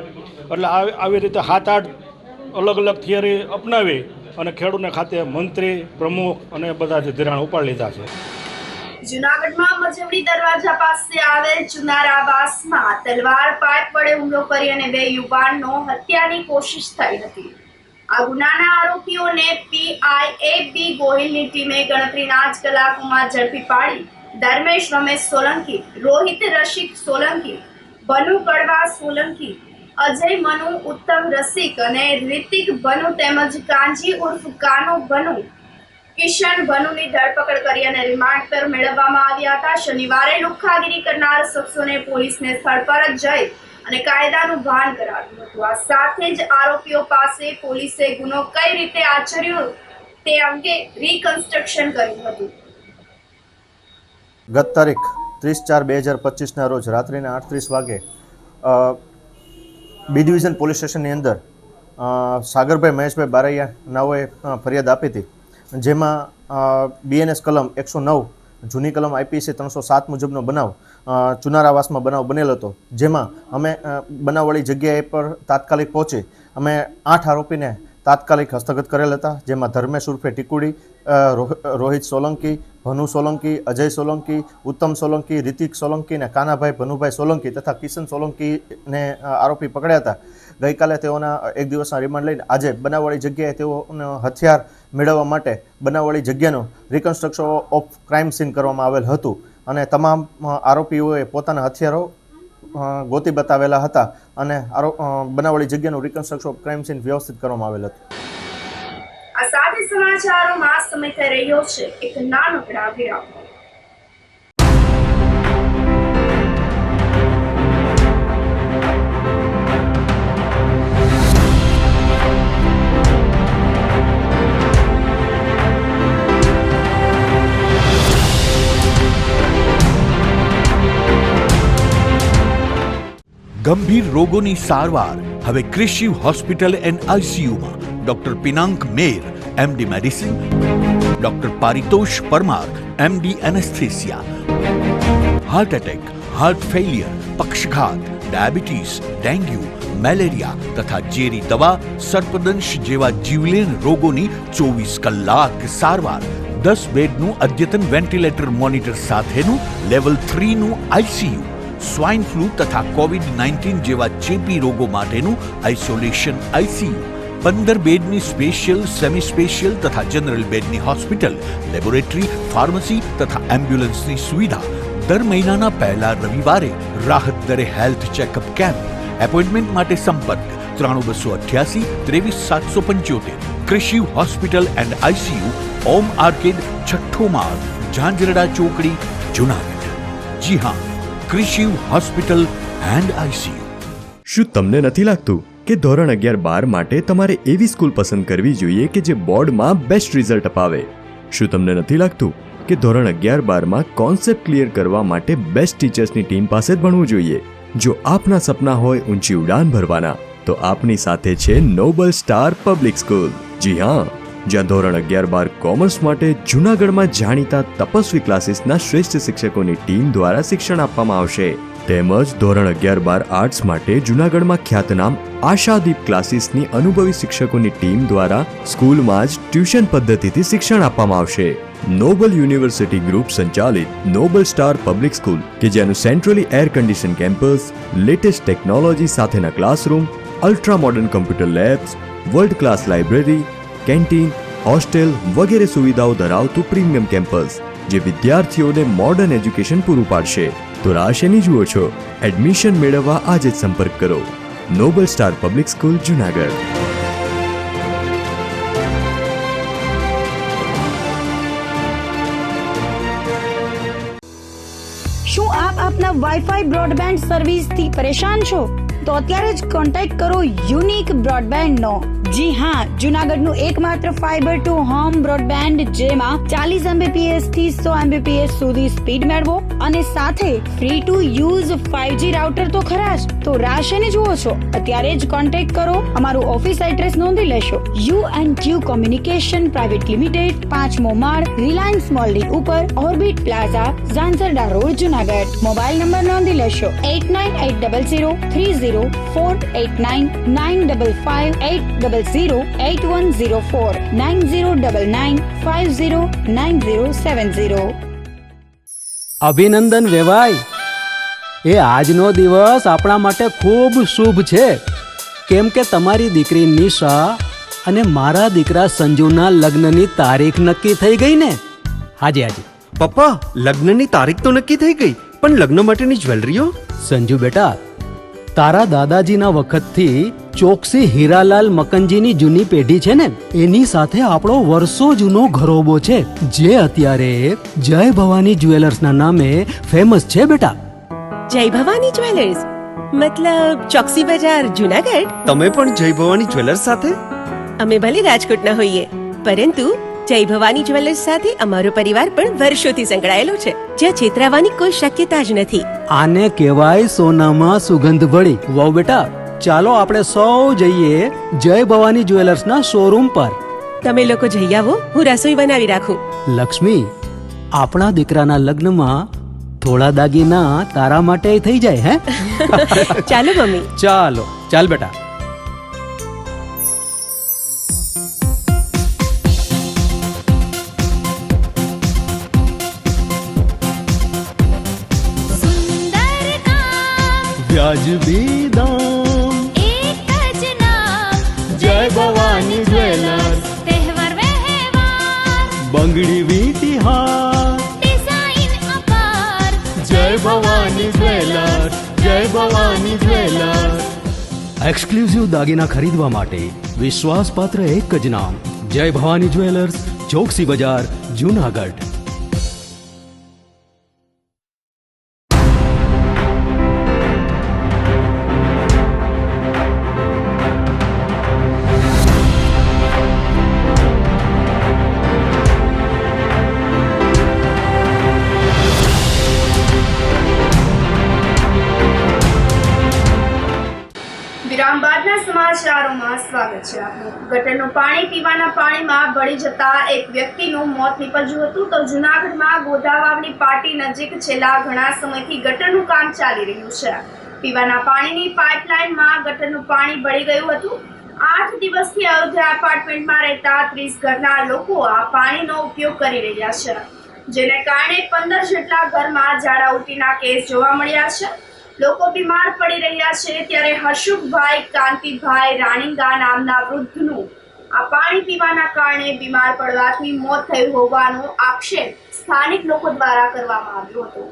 એટલે આવી રીતે 7-8 અલગ અલગ થિયરી અપનાવી અને ખેડૂતને ખાતે મંત્રી પ્રમુખ અને બધા જ ધિરાણ ઉપાડી લીધા છે. જૂનાગઢમાં મજવડી દરવાજા પાસે આવેલ ચુનાર આવાસમાં તલવાર પાઇપ વડે હુમલો કરી અને 2 યુવાનનો હત્યાની કોશિશ થઈ હતી. આ ગુનાના આરોપીઓને PIAB ગોહિલની ટીમે ગણતરીના જ કલાકોમાં ઝડપી પાડી ધર્મેશ રમેશ સોલંકી, રોહિત રસિક સોલંકી, બનુ કડવા સોલંકી, અજય મનુ, ઉત્તમ રસિક અને રિતિક બનુ તેમજ કાંજી ઉર્ફ કાનો બનુ, કિશન બનુની ધરપકડ કરી અને રિમાન્ડ પર મેળવવામાં આવ્યા હતા. શનિવારે લુખ્ખાગીરી કરનાર શખ્સોને પોલીસને સ્થળ પર જ જઈ અને કાયદાનું ભાન કરાવ્યું હતું. આ સાથે જ આરોપીઓ પાસે પોલીસે ગુનો કઈ રીતે આચર્યો તે અંગે રિકન્સ્ટ્રક્શન કર્યું હતું. ગત તારીખ 30/4/2025ના રોજ રાત્રિના 8:30 વાગે બી ડિવિઝન પોલીસ સ્ટેશનની અંદર સાગરભાઈ મહેશભાઈ બારૈયા નાઓએ ફરિયાદ આપી હતી, જેમાં BNS કલમ 109 જૂની કલમ IPC 307 મુજબનો બનાવ ચુનારાવાસમાં બનાવ બનેલો હતો. જેમાં અમે બનાવવાળી જગ્યાએ પર તાત્કાલિક પહોંચી અમે 8 આરોપીને તાત્કાલિક હસ્તગત કરેલ હતા. જેમાં ધર્મેશ ઉર્ફે ટીકુડી, રોહિત સોલંકી, ભનુ સોલંકી, અજય સોલંકી, ઉત્તમ સોલંકી, રિતિક સોલંકી અને કાનાભાઈ ભનુભાઈ સોલંકી તથા કિશન સોલંકીને આરોપી પકડ્યા હતા. ગઈકાલે તેઓના 1 દિવસના રિમાન્ડ લઈને આજે બનાવવાળી જગ્યાએ તેઓનો હથિયાર મેળવવા માટે બનાવવાળી જગ્યાનું રિકન્સ્ટ્રક્શન ઓફ ક્રાઇમ સીન કરવામાં આવેલ હતું અને તમામ આરોપીઓએ પોતાના હથિયારો ગોતી બતાવેલા હતા અને બનાવવાળી જગ્યાનું રિકન્સ્ટ્રક્શન ઓફ ક્રાઇમ સીન વ્યવસ્થિત કરવામાં આવેલ હતું. આ સાથે સમાચારોમાં સમય થઈ રહ્યો છે એક નાનકડા વિરામ. ગંભીર રોગોની સારવાર હવે ક્રિશિવ હોસ્પિટલ એન્ડ ICUમાં doctor Pinank Mer MD medicine, doctor Paritosh Parmar MD anaesthesia, heart attack, heart failure, પક્ષઘાત, ડાયાબિટીસ, ડેન્ગ્યુ, મેલેરિયા તથા ઝેરી દવા, સર્પદંશ જેવા જીવલેણ રોગોની 24 કલાક સારવાર, 10 બેડનું અદ્યતન વેન્ટિલેટર મોનિટર સાથેનું લેવલ 3નું ICU, સ્વાઇન ફ્લૂ તથા COVID-19 જેવા ચેપી રોગો માટેનું આઇસોલેશન ICU, 15 બેડની સ્પેશિયલ, સેમી સ્પેશિયલ તથા જનરલ બેડની હોસ્પિટલ, લેબોરેટરી, ફાર્મસી તથા એમ્બ્યુલન્સની સુવિધા, દર મહિનાના પહેલા રવિવારે રાહત દરે હેલ્થ ચેકઅપ કેમ્પ. એપોઇન્ટમેન્ટ માટે સંપર્ક 9288 23775. Krishiv hospital and ICU, Om arcade, છઠ્ઠો માળ, ઝાંઝરડા ચોકડી, જૂનાગઢ. જી હા, ક્રિશિવ હોસ્પિટલ એન્ડ ICU. શું તમને નથી લાગતું કે ધોરણ 11-12 માટે તમારે એવી સ્કૂલ પસંદ કરવી જોઈએ કે જે બોર્ડમાં બેસ્ટ રિઝલ્ટ અપાવે? શું તમને નથી લાગતું કે ધોરણ 11-12માં કોન્સેપ્ટ ક્લિયર કરવા માટે બેસ્ટ ટીચર્સની ટીમ પાસે જ ભણવું જોઈએ? જો આપના સપના હોય ઊંચી ઉડાન ભરવાના, તો આપની સાથે છે નોબલ સ્ટાર પબ્લિક સ્કૂલ. જી હા, જ્યાં ધોરણ 11-12 કોમર્સ માટે જૂનાગઢમાં જાણીતા તપસ્વી ક્લાસીસના શ્રેષ્ઠ શિક્ષકોની ટીમ દ્વારા શિક્ષણ આપવામાં આવશે. તેમજ ધોરણ 11-12 આર્ટ્સ માટે જૂનાગઢમાં ખ્યાતનામ આશાદીપ ક્લાસીસની અનુભવી શિક્ષકોની ટીમ દ્વારા સ્કૂલમાં જ ટ્યુશન પદ્ધતિથી શિક્ષણ આપવામાં આવશે. નોબલ યુનિવર્સિટી ગ્રુપ સંચાલિત નોબલ સ્ટાર પબ્લિક સ્કૂલ કે જેનું centrally air condition campus, latest technology સાથેના classroom, ultra modern computer labs, world class library, canteen, hostel વગેરે સુવિધાઓ ધરાવતું પ્રીમિયમ કેમ્પસ જે વિદ્યાર્થીઓને મોડર્ન એજ્યુકેશન પૂરું પાડશે. તો રાહ શેની જુઓ છો? એડમિશન મેળવવા આજે જ સંપર્ક કરો. Noble star public school, Junagadh. Wifi broadband સર્વિસથી પરેશાન છો તો અત્યારે જ કોન્ટેક્ટ કરો યુનિક બ્રોડબેન્ડનો. જી હા, જુનાગઢનું એકમાત્ર ફાઈબર ટુ હોમ બ્રોડબેન્ડ જેમાં 40 Mbps થી 100 Mbps સુધી સ્પીડ મેળવો અને સાથે free to use 5G router તો ખરા જ. તો રાહ શેની જુઓ છો? અત્યારે જ કોન્ટેક્ટ કરો. અમારું ઓફિસ એડ્રેસ નોંધી લેશો. U&Q કોમ્યુનિકેશન પ્રાઇવેટ લિમિટેડ, 5મો માળ, રિલાયન્સ મોલની ઉપર, orbit plaza, Zanzarda road, Junagadh. Mobile number નોંધી લેશો 89803048995580808104 9099509070. અભિનંદન વેવાય. એ આજનો દિવસ આપણા માટે ખૂબ શુભ છે, કેમ કે તમારી દીકરી નિશા અને મારા દીકરા સંજુના લગ્નની તારીખ નક્કી થઈ ગઈ ને. હાજી હાજી પપ્પા, લગ્નની તારીખ તો નક્કી થઈ ગઈ, પણ લગ્ન માટેની જ્વેલરીઓ? સંજુ બેટા, તારા દાદાજીના વખતથી ચોકસી હીરાલાલ મકનજીની જૂની પેઢી છે ને, એની સાથે આપણો વર્ષો જૂનો ઘરોબો છે, જે અત્યારે જય ભવાની જ્વેલર્સના નામે ફેમસ છે બેટા. જય ભવાની જ્વેલર્સ મતલબ ચોકસી બજાર, જુનાગઢ? તમે પણ જય ભવાની જ્વેલર્સ સાથે? અમે ભલે રાજકોટના હોઈએ, પરંતુ જય ભવાની જ્વેલર્સ સાથે અમારો પરિવાર પણ વર્ષોથી સંકળાયેલો છે, જ્યાં છેતરાવાની કોઈ શક્યતા જ નથી. આને કહેવાય સોનામાં સુગંધ ભળી. વાવ બેટા, ચાલો આપણે સૌ જઈએ જય ભવાની જ્વેલર્સના શોરૂમ પર. તમે લોકો જઈ આવો, હું રસોઈ બનાવી રાખું. લક્ષ્મી, આપણા દીકરાના લગ્નમાં થોડા દાગીના તારા માટે થઈ જાય. હે ચાલો મમ્મી. ચાલો ચાલ બેટા. વ્યાજબી દામ, એક જ નામ, જય ભવાની જ્વેલર્સ. તહેવાર વ્યવહાર, બંગડી વીટી હાર, ડિઝાઇન અપાર, જય ભવાની જ્વેલર્સ, જય ભવાની જ્વેલર્સ. એક્સક્લુઝિવ દાગીના ખરીદવા માટે વિશ્વાસપાત્ર એક જ નામ, જય ભવાની જ્વેલર્સ, ચોકસી બજાર, જુનાગઢ. વિરામ બાદના સમાચારોમાં સ્વાગત છે આપનું. ગટરનું પાણી પીવાના પાણીમાં ભળી જતા એક વ્યક્તિનું મોત નીપજ્યું હતું. તો જૂનાગઢમાં ગોધાવાવની પાટી નજીક છેલ્લા ઘણા સમયથી ગટરનું કામ ચાલી રહ્યું છે. પીવાના પાણીની પાઇપલાઇનમાં ગટરનું પાણી ભળી ગયું હતું. 8 દિવસથી અયોધ્યા એપાર્ટમેન્ટમાં રહેતા 30 ઘરના લોકો આ પાણીનો ઉપયોગ કરી રહ્યા છે, જેને કારણે 15 જેટલા ઘરમાં ઝાડા ઉલટીના કેસ જોવા મળ્યા છે. લોકો બીમાર પડી રહ્યા છે, ત્યારે હર્ષુભાઈ કાંતિભાઈ રાણીંગા નામના વૃદ્ધનું આ પાણી પીવાના કારણે બીમાર પડવાથી મોત થયું હોવાનો આક્ષેપ સ્થાનિક લોકો દ્વારા કરવામાં આવ્યો હતો.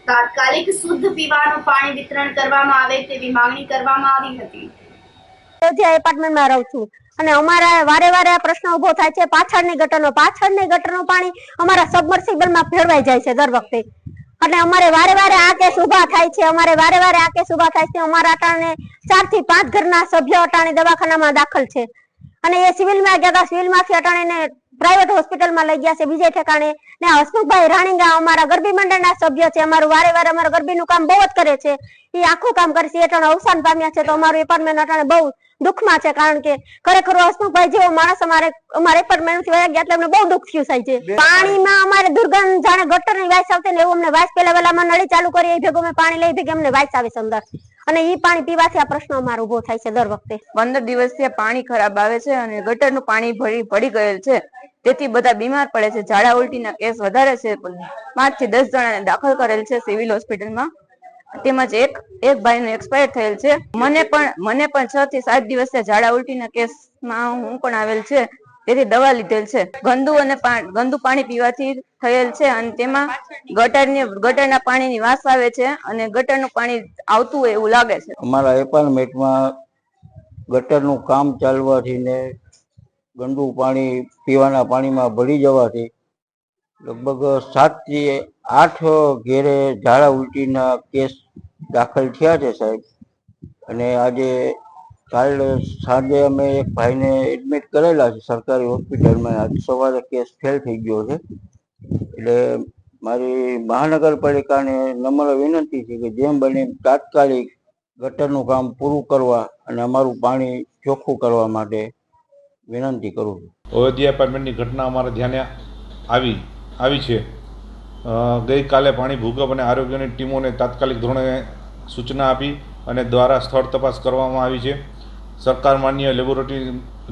તાત્કાલિક શુદ્ધ પીવાનું પાણી વિતરણ કરવામાં આવે તેવી માંગણી કરવામાં આવી હતી. અયોધ્યા એપાર્ટમેન્ટમાં રહું છું અને અમારા વારે વારે આ પ્રશ્ન ઉભો થાય છે. પાછળની ગટરનું પાણી અમારા સબમર્સિબલમાં ફેરવાઈ જાય છે દર વખતે, અને અમારે વારે વારે આ કેસ ઉભા થાય છે. અમારા અટાણે 4 થી 5 ઘરના સભ્યો અટાણે દવાખાનામાં દાખલ છે, અને એ સિવિલમાં ગયા હતા. સિવિલમાંથી અટાણીને પ્રાઇવેટ હોસ્પિટલમાં લઈ ગયા છે બીજે ઠેકાણે. ને હસમુખભાઈ રાણીંગા અમારા ગરબી મંડળના સભ્ય છે, અમારું વારે વારે અમારા ગરબીનું કામ બહુ જ કરે છે. એ આખું કામ કરે છે. અટાણે અવસાન પામ્યા છે, તો અમારું એપાર્ટમેન્ટ અટાણે બહુ દુઃખમાં છે, કારણ કે ખરેખર હસમુખભાઈ જેવો માણસ અમારા એપાર્ટમેન્ટથી વયા ગયા એટલે અમને બહુ દુઃખ થયું થાય છે. પાણીમાં અમારે દુર્ગંધ જાણે ગટરની વાઇસ આવતી ને એવું અમને વાઇસ પહેલામાં નળી ચાલુ કરી એ ભેગું અમે પાણી લઈ ભેગી અમને વાઇસ આવે છે અંદર, અને એ પાણી પીવાથી આ પ્રશ્ન અમારો ઉભો થાય છે દર વખતે. 15 દિવસથી પાણી ખરાબ આવે છે અને ગટરનું પાણી ભળી ગયેલ છે, તેથી બધા બીમાર પડે છે. ઝાડા ઉલટીના કેસ વધારે છે. 5 થી 10 જણાને દાખલ કરેલ છે સિવિલ હોસ્પિટલમાં, તેમજ એક ભાઈનું એક્સપાયર થયેલ છે. મને પણ 6 થી 7 દિવસથી ઝાડા ઉલટીના કેસમાં હું પણ આવેલ છે, તેથી દવા લીધેલ છે. ગંદુ પાણી પીવાથી થયેલ છે, અને તેમાં ગટરના પાણીની વાસ આવે છે, અને ગટરનું પાણી આવતું હોય એવું લાગે છે. અમારા એપાર્ટમેન્ટમાં ગટરનું કામ ચાલવાથી ને ગંદુ પાણી પીવાના પાણીમાં ભળી જવાથી લગભગ 7 થી 8 ઘેરે ઝાડા ઉલટીના કેસ દાખલ થયા છે સાહેબ. અને આજે કાલ સાંજે અમે એક ભાઈને એડમિટ કરેલા છે સરકારી હોસ્પિટલમાં. આજ સવારે કેસ ફેલ થઈ ગયો છે. એટલે મારી મહાનગરપાલિકાને નમ્ર વિનંતી છે કે જેમ બને તાત્કાલિક ગટરનું કામ પૂરું કરવા અને અમારું પાણી ચોખ્ખું કરવા માટે વિનંતી કરું છું. અયોધ્યા એપાર્ટમેન્ટની ઘટના અમારા ધ્યાને આવી છે. ગઈકાલે પાણી ભૂગર્ભ અને આરોગ્યની ટીમોને તાત્કાલિક ધોરણે સૂચના આપી અને દ્વારા સ્થળ તપાસ કરવામાં આવી છે. સરકાર માન્ય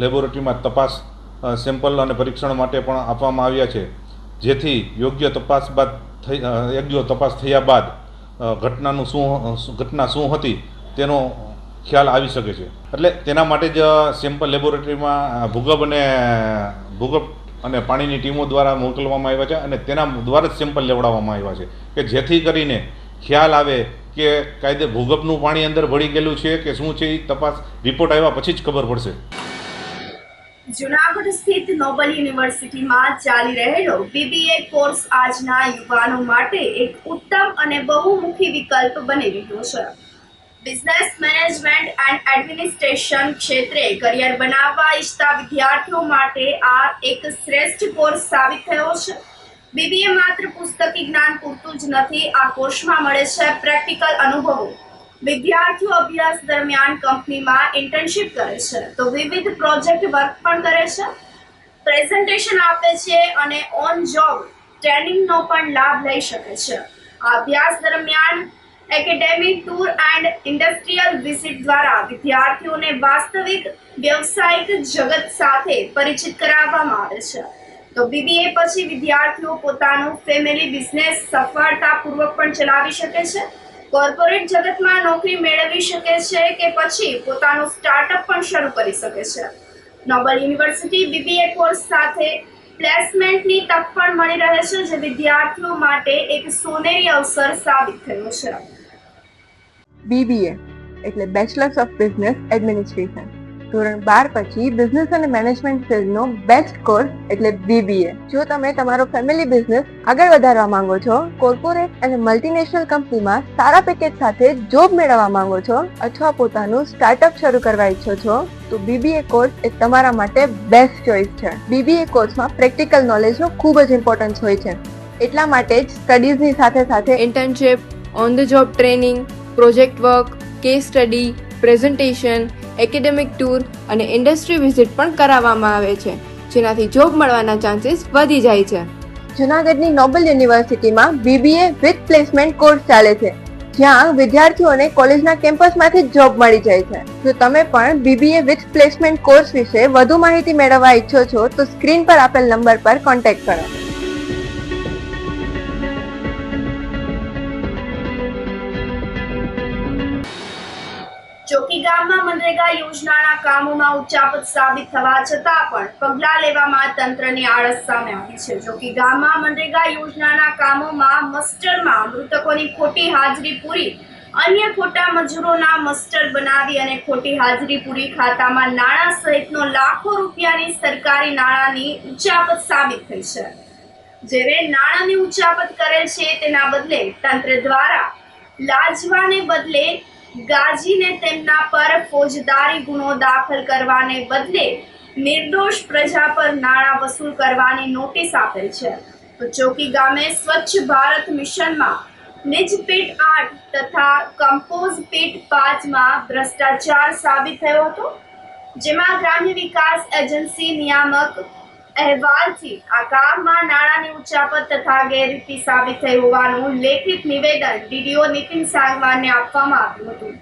લેબોરેટરીમાં તપાસ સેમ્પલ અને પરીક્ષણ માટે પણ આપવામાં આવ્યા છે, જેથી યોગ્ય તપાસ થયા બાદ ઘટના શું હતી તેનો ખ્યાલ આવી શકે છે. એટલે તેના માટે જ સેમ્પલ લેબોરેટરીમાં ભૂગર્ભ અને પાણીની ટીમો દ્વારા મોકલવામાં આવ્યા છે અને તેના દ્વારા જ સેમ્પલ લેવડાવવામાં આવ્યા છે કે જેથી કરીને ખ્યાલ આવે કે કાયદે ભૂગર્ભનું પાણી અંદર ભળી ગયેલું છે કે શું છે. એ તપાસ રિપોર્ટ આવ્યા પછી જ ખબર પડશે. જૂનાગઢ સ્થિત નોબલ યુનિવર્સિટીમાં ચાલી રહેલો BBA કોર્સ આજના યુવાનો માટે એક ઉત્તમ અને બહુમુખી વિકલ્પ બની રહ્યો છે. બિઝનેસ મેનેજમેન્ટ એન્ડ એડમિનિસ્ટ્રેશન ક્ષેત્રે કરિયર બનાવવા ઈચ્છતા વિદ્યાર્થીઓ માટે આ એક શ્રેષ્ઠ કોર્સ સાબિત થયો છે. BBA માત્ર પુસ્તકી જ્ઞાન પૂરતું જ નથી. આ કોર્સમાં મળે છે પ્રેક્ટિકલ અનુભવો. વિદ્યાર્થીઓ અભ્યાસ દરમિયાન કંપનીમાં ઇન્ટર્નશિપ કરે છે તો વિવિધ પ્રોજેક્ટ વર્ક પણ કરે છે, પ્રેઝન્ટેશન આપે છે અને ઓન જોબ ટ્રેનિંગનો પણ લાભ લઈ શકે છે. આ અભ્યાસ દરમિયાન academic tour and industrial visit દ્વારા વિદ્યાર્થીઓને વાસ્તવિક વ્યવસાયિક જગત સાથે પરિચિત કરાવવામાં આવે છે. તો BBA પછી વિદ્યાર્થીઓ પોતાનું ફેમિલી બિઝનેસ સફળતાપૂર્વક પણ ચલાવી શકે છે, કોર્પોરેટ જગતમાં નોકરી મેળવી શકે છે કે પછી પોતાનું સ્ટાર્ટઅપ પણ શરૂ કરી શકે છે. નોબલ યુનિવર્સિટી BBA કોર્સ સાથે પ્લેસમેન્ટની તક પણ મળી રહે છે, જે વિદ્યાર્થીઓ માટે એક સોનેરી અવસર સાબિત થયો છે. BBA એટલે બેચલર્સ ઓફ બિઝનેસ એડમિનિસ્ટ્રેશન. ધોરણ 12 પછી બિઝનેસ અને મેનેજમેન્ટ ફિલ્ડનો બેસ્ટ કોર્સ એટલે BBA. જો તમે તમારો ફેમિલી બિઝનેસ આગળ વધારવા માંગો છો, કોર્પોરેટ અને મલ્ટીનેશનલ કંપનીમાં સારા પેકેજ સાથે જોબ મેળવવા માંગો છો અથવા પોતાનું સ્ટાર્ટઅપ શરૂ કરવા ઈચ્છો છો તો BBA કોર્સ એ તમારા માટે બેસ્ટ ચોઇસ છે. BBA કોર્સમાં પ્રેક્ટિકલ નોલેજનો ખૂબ જ ઇમ્પોર્ટન્સ હોય છે. એટલા માટે જ સ્ટડીઝની સાથે internship, on the job training, project work, case study, presentation, academic tour અને ઇન્ડસ્ટ્રી વિઝિટ પણ કરાવવામાં આવે છે, જેનાથી જોબ મળવાના ચાન્સીસ વધી જાય છે. જૂનાગઢની નોબલ યુનિવર્સિટીમાં BBA વિથ પ્લેસમેન્ટ કોર્સ ચાલે છે, જ્યાં વિદ્યાર્થીઓને કોલેજના કેમ્પસમાંથી જ જોબ મળી જાય છે. જો તમે પણ BBA વિથ પ્લેસમેન્ટ કોર્સ વિશે વધુ માહિતી મેળવવા ઈચ્છો છો તો સ્ક્રીન પર આપેલ નંબર પર કોન્ટેક્ટ કરો. ચોકી ગામમાં મનરેગા યોજનાના કામોમાં ઉચાપત સાબિત થવા છતાં પણ પગલાં લેવામાં તંત્રની આળસ સામે આવી છે. ચોકી ગામમાં મનરેગા યોજનાના કામોમાં મસ્ટરમાં મૃતકોની ખોટી હાજરી પૂરી, અન્ય ખોટા મજૂરોના મસ્ટર બનાવી અને ખોટી હાજરી પૂરી, ખાતામાં નાણાં સહિતનો લાખો રૂપિયાની સરકારી નાણાંની ઉચાપત સાબિત થઈ છે. જેને નાણાંની ઉચાપત કરેલ છે તેના બદલે તંત્ર દ્વારા લાજવાને બદલે ગાજીને તેમના પર ફોજદારી ગુનો દાખલ કરવાને બદલે નિર્દોષ પ્રજા પર નાણાં વસૂલ કરવાની નોટિસ આપેલ છે. તો ચોકી ગામે સ્વચ્છ ભારત મિશનમાં નિજપીટ 8 તથા કમ્પોઝ પીટ 5માં ભ્રષ્ટાચાર સાબિત થયો હતો, જેમાં ગ્રામ્ય વિકાસ એજન્સી નિયામક અહેવાલથી આ કામમાં નાણાંની ઉચાપત તથા ગેરરીતિ સાબિત થઈ હોવાનું લેખિત નિવેદન DDO નીતિન સાંગવાનને આપવામાં આવ્યું હતું,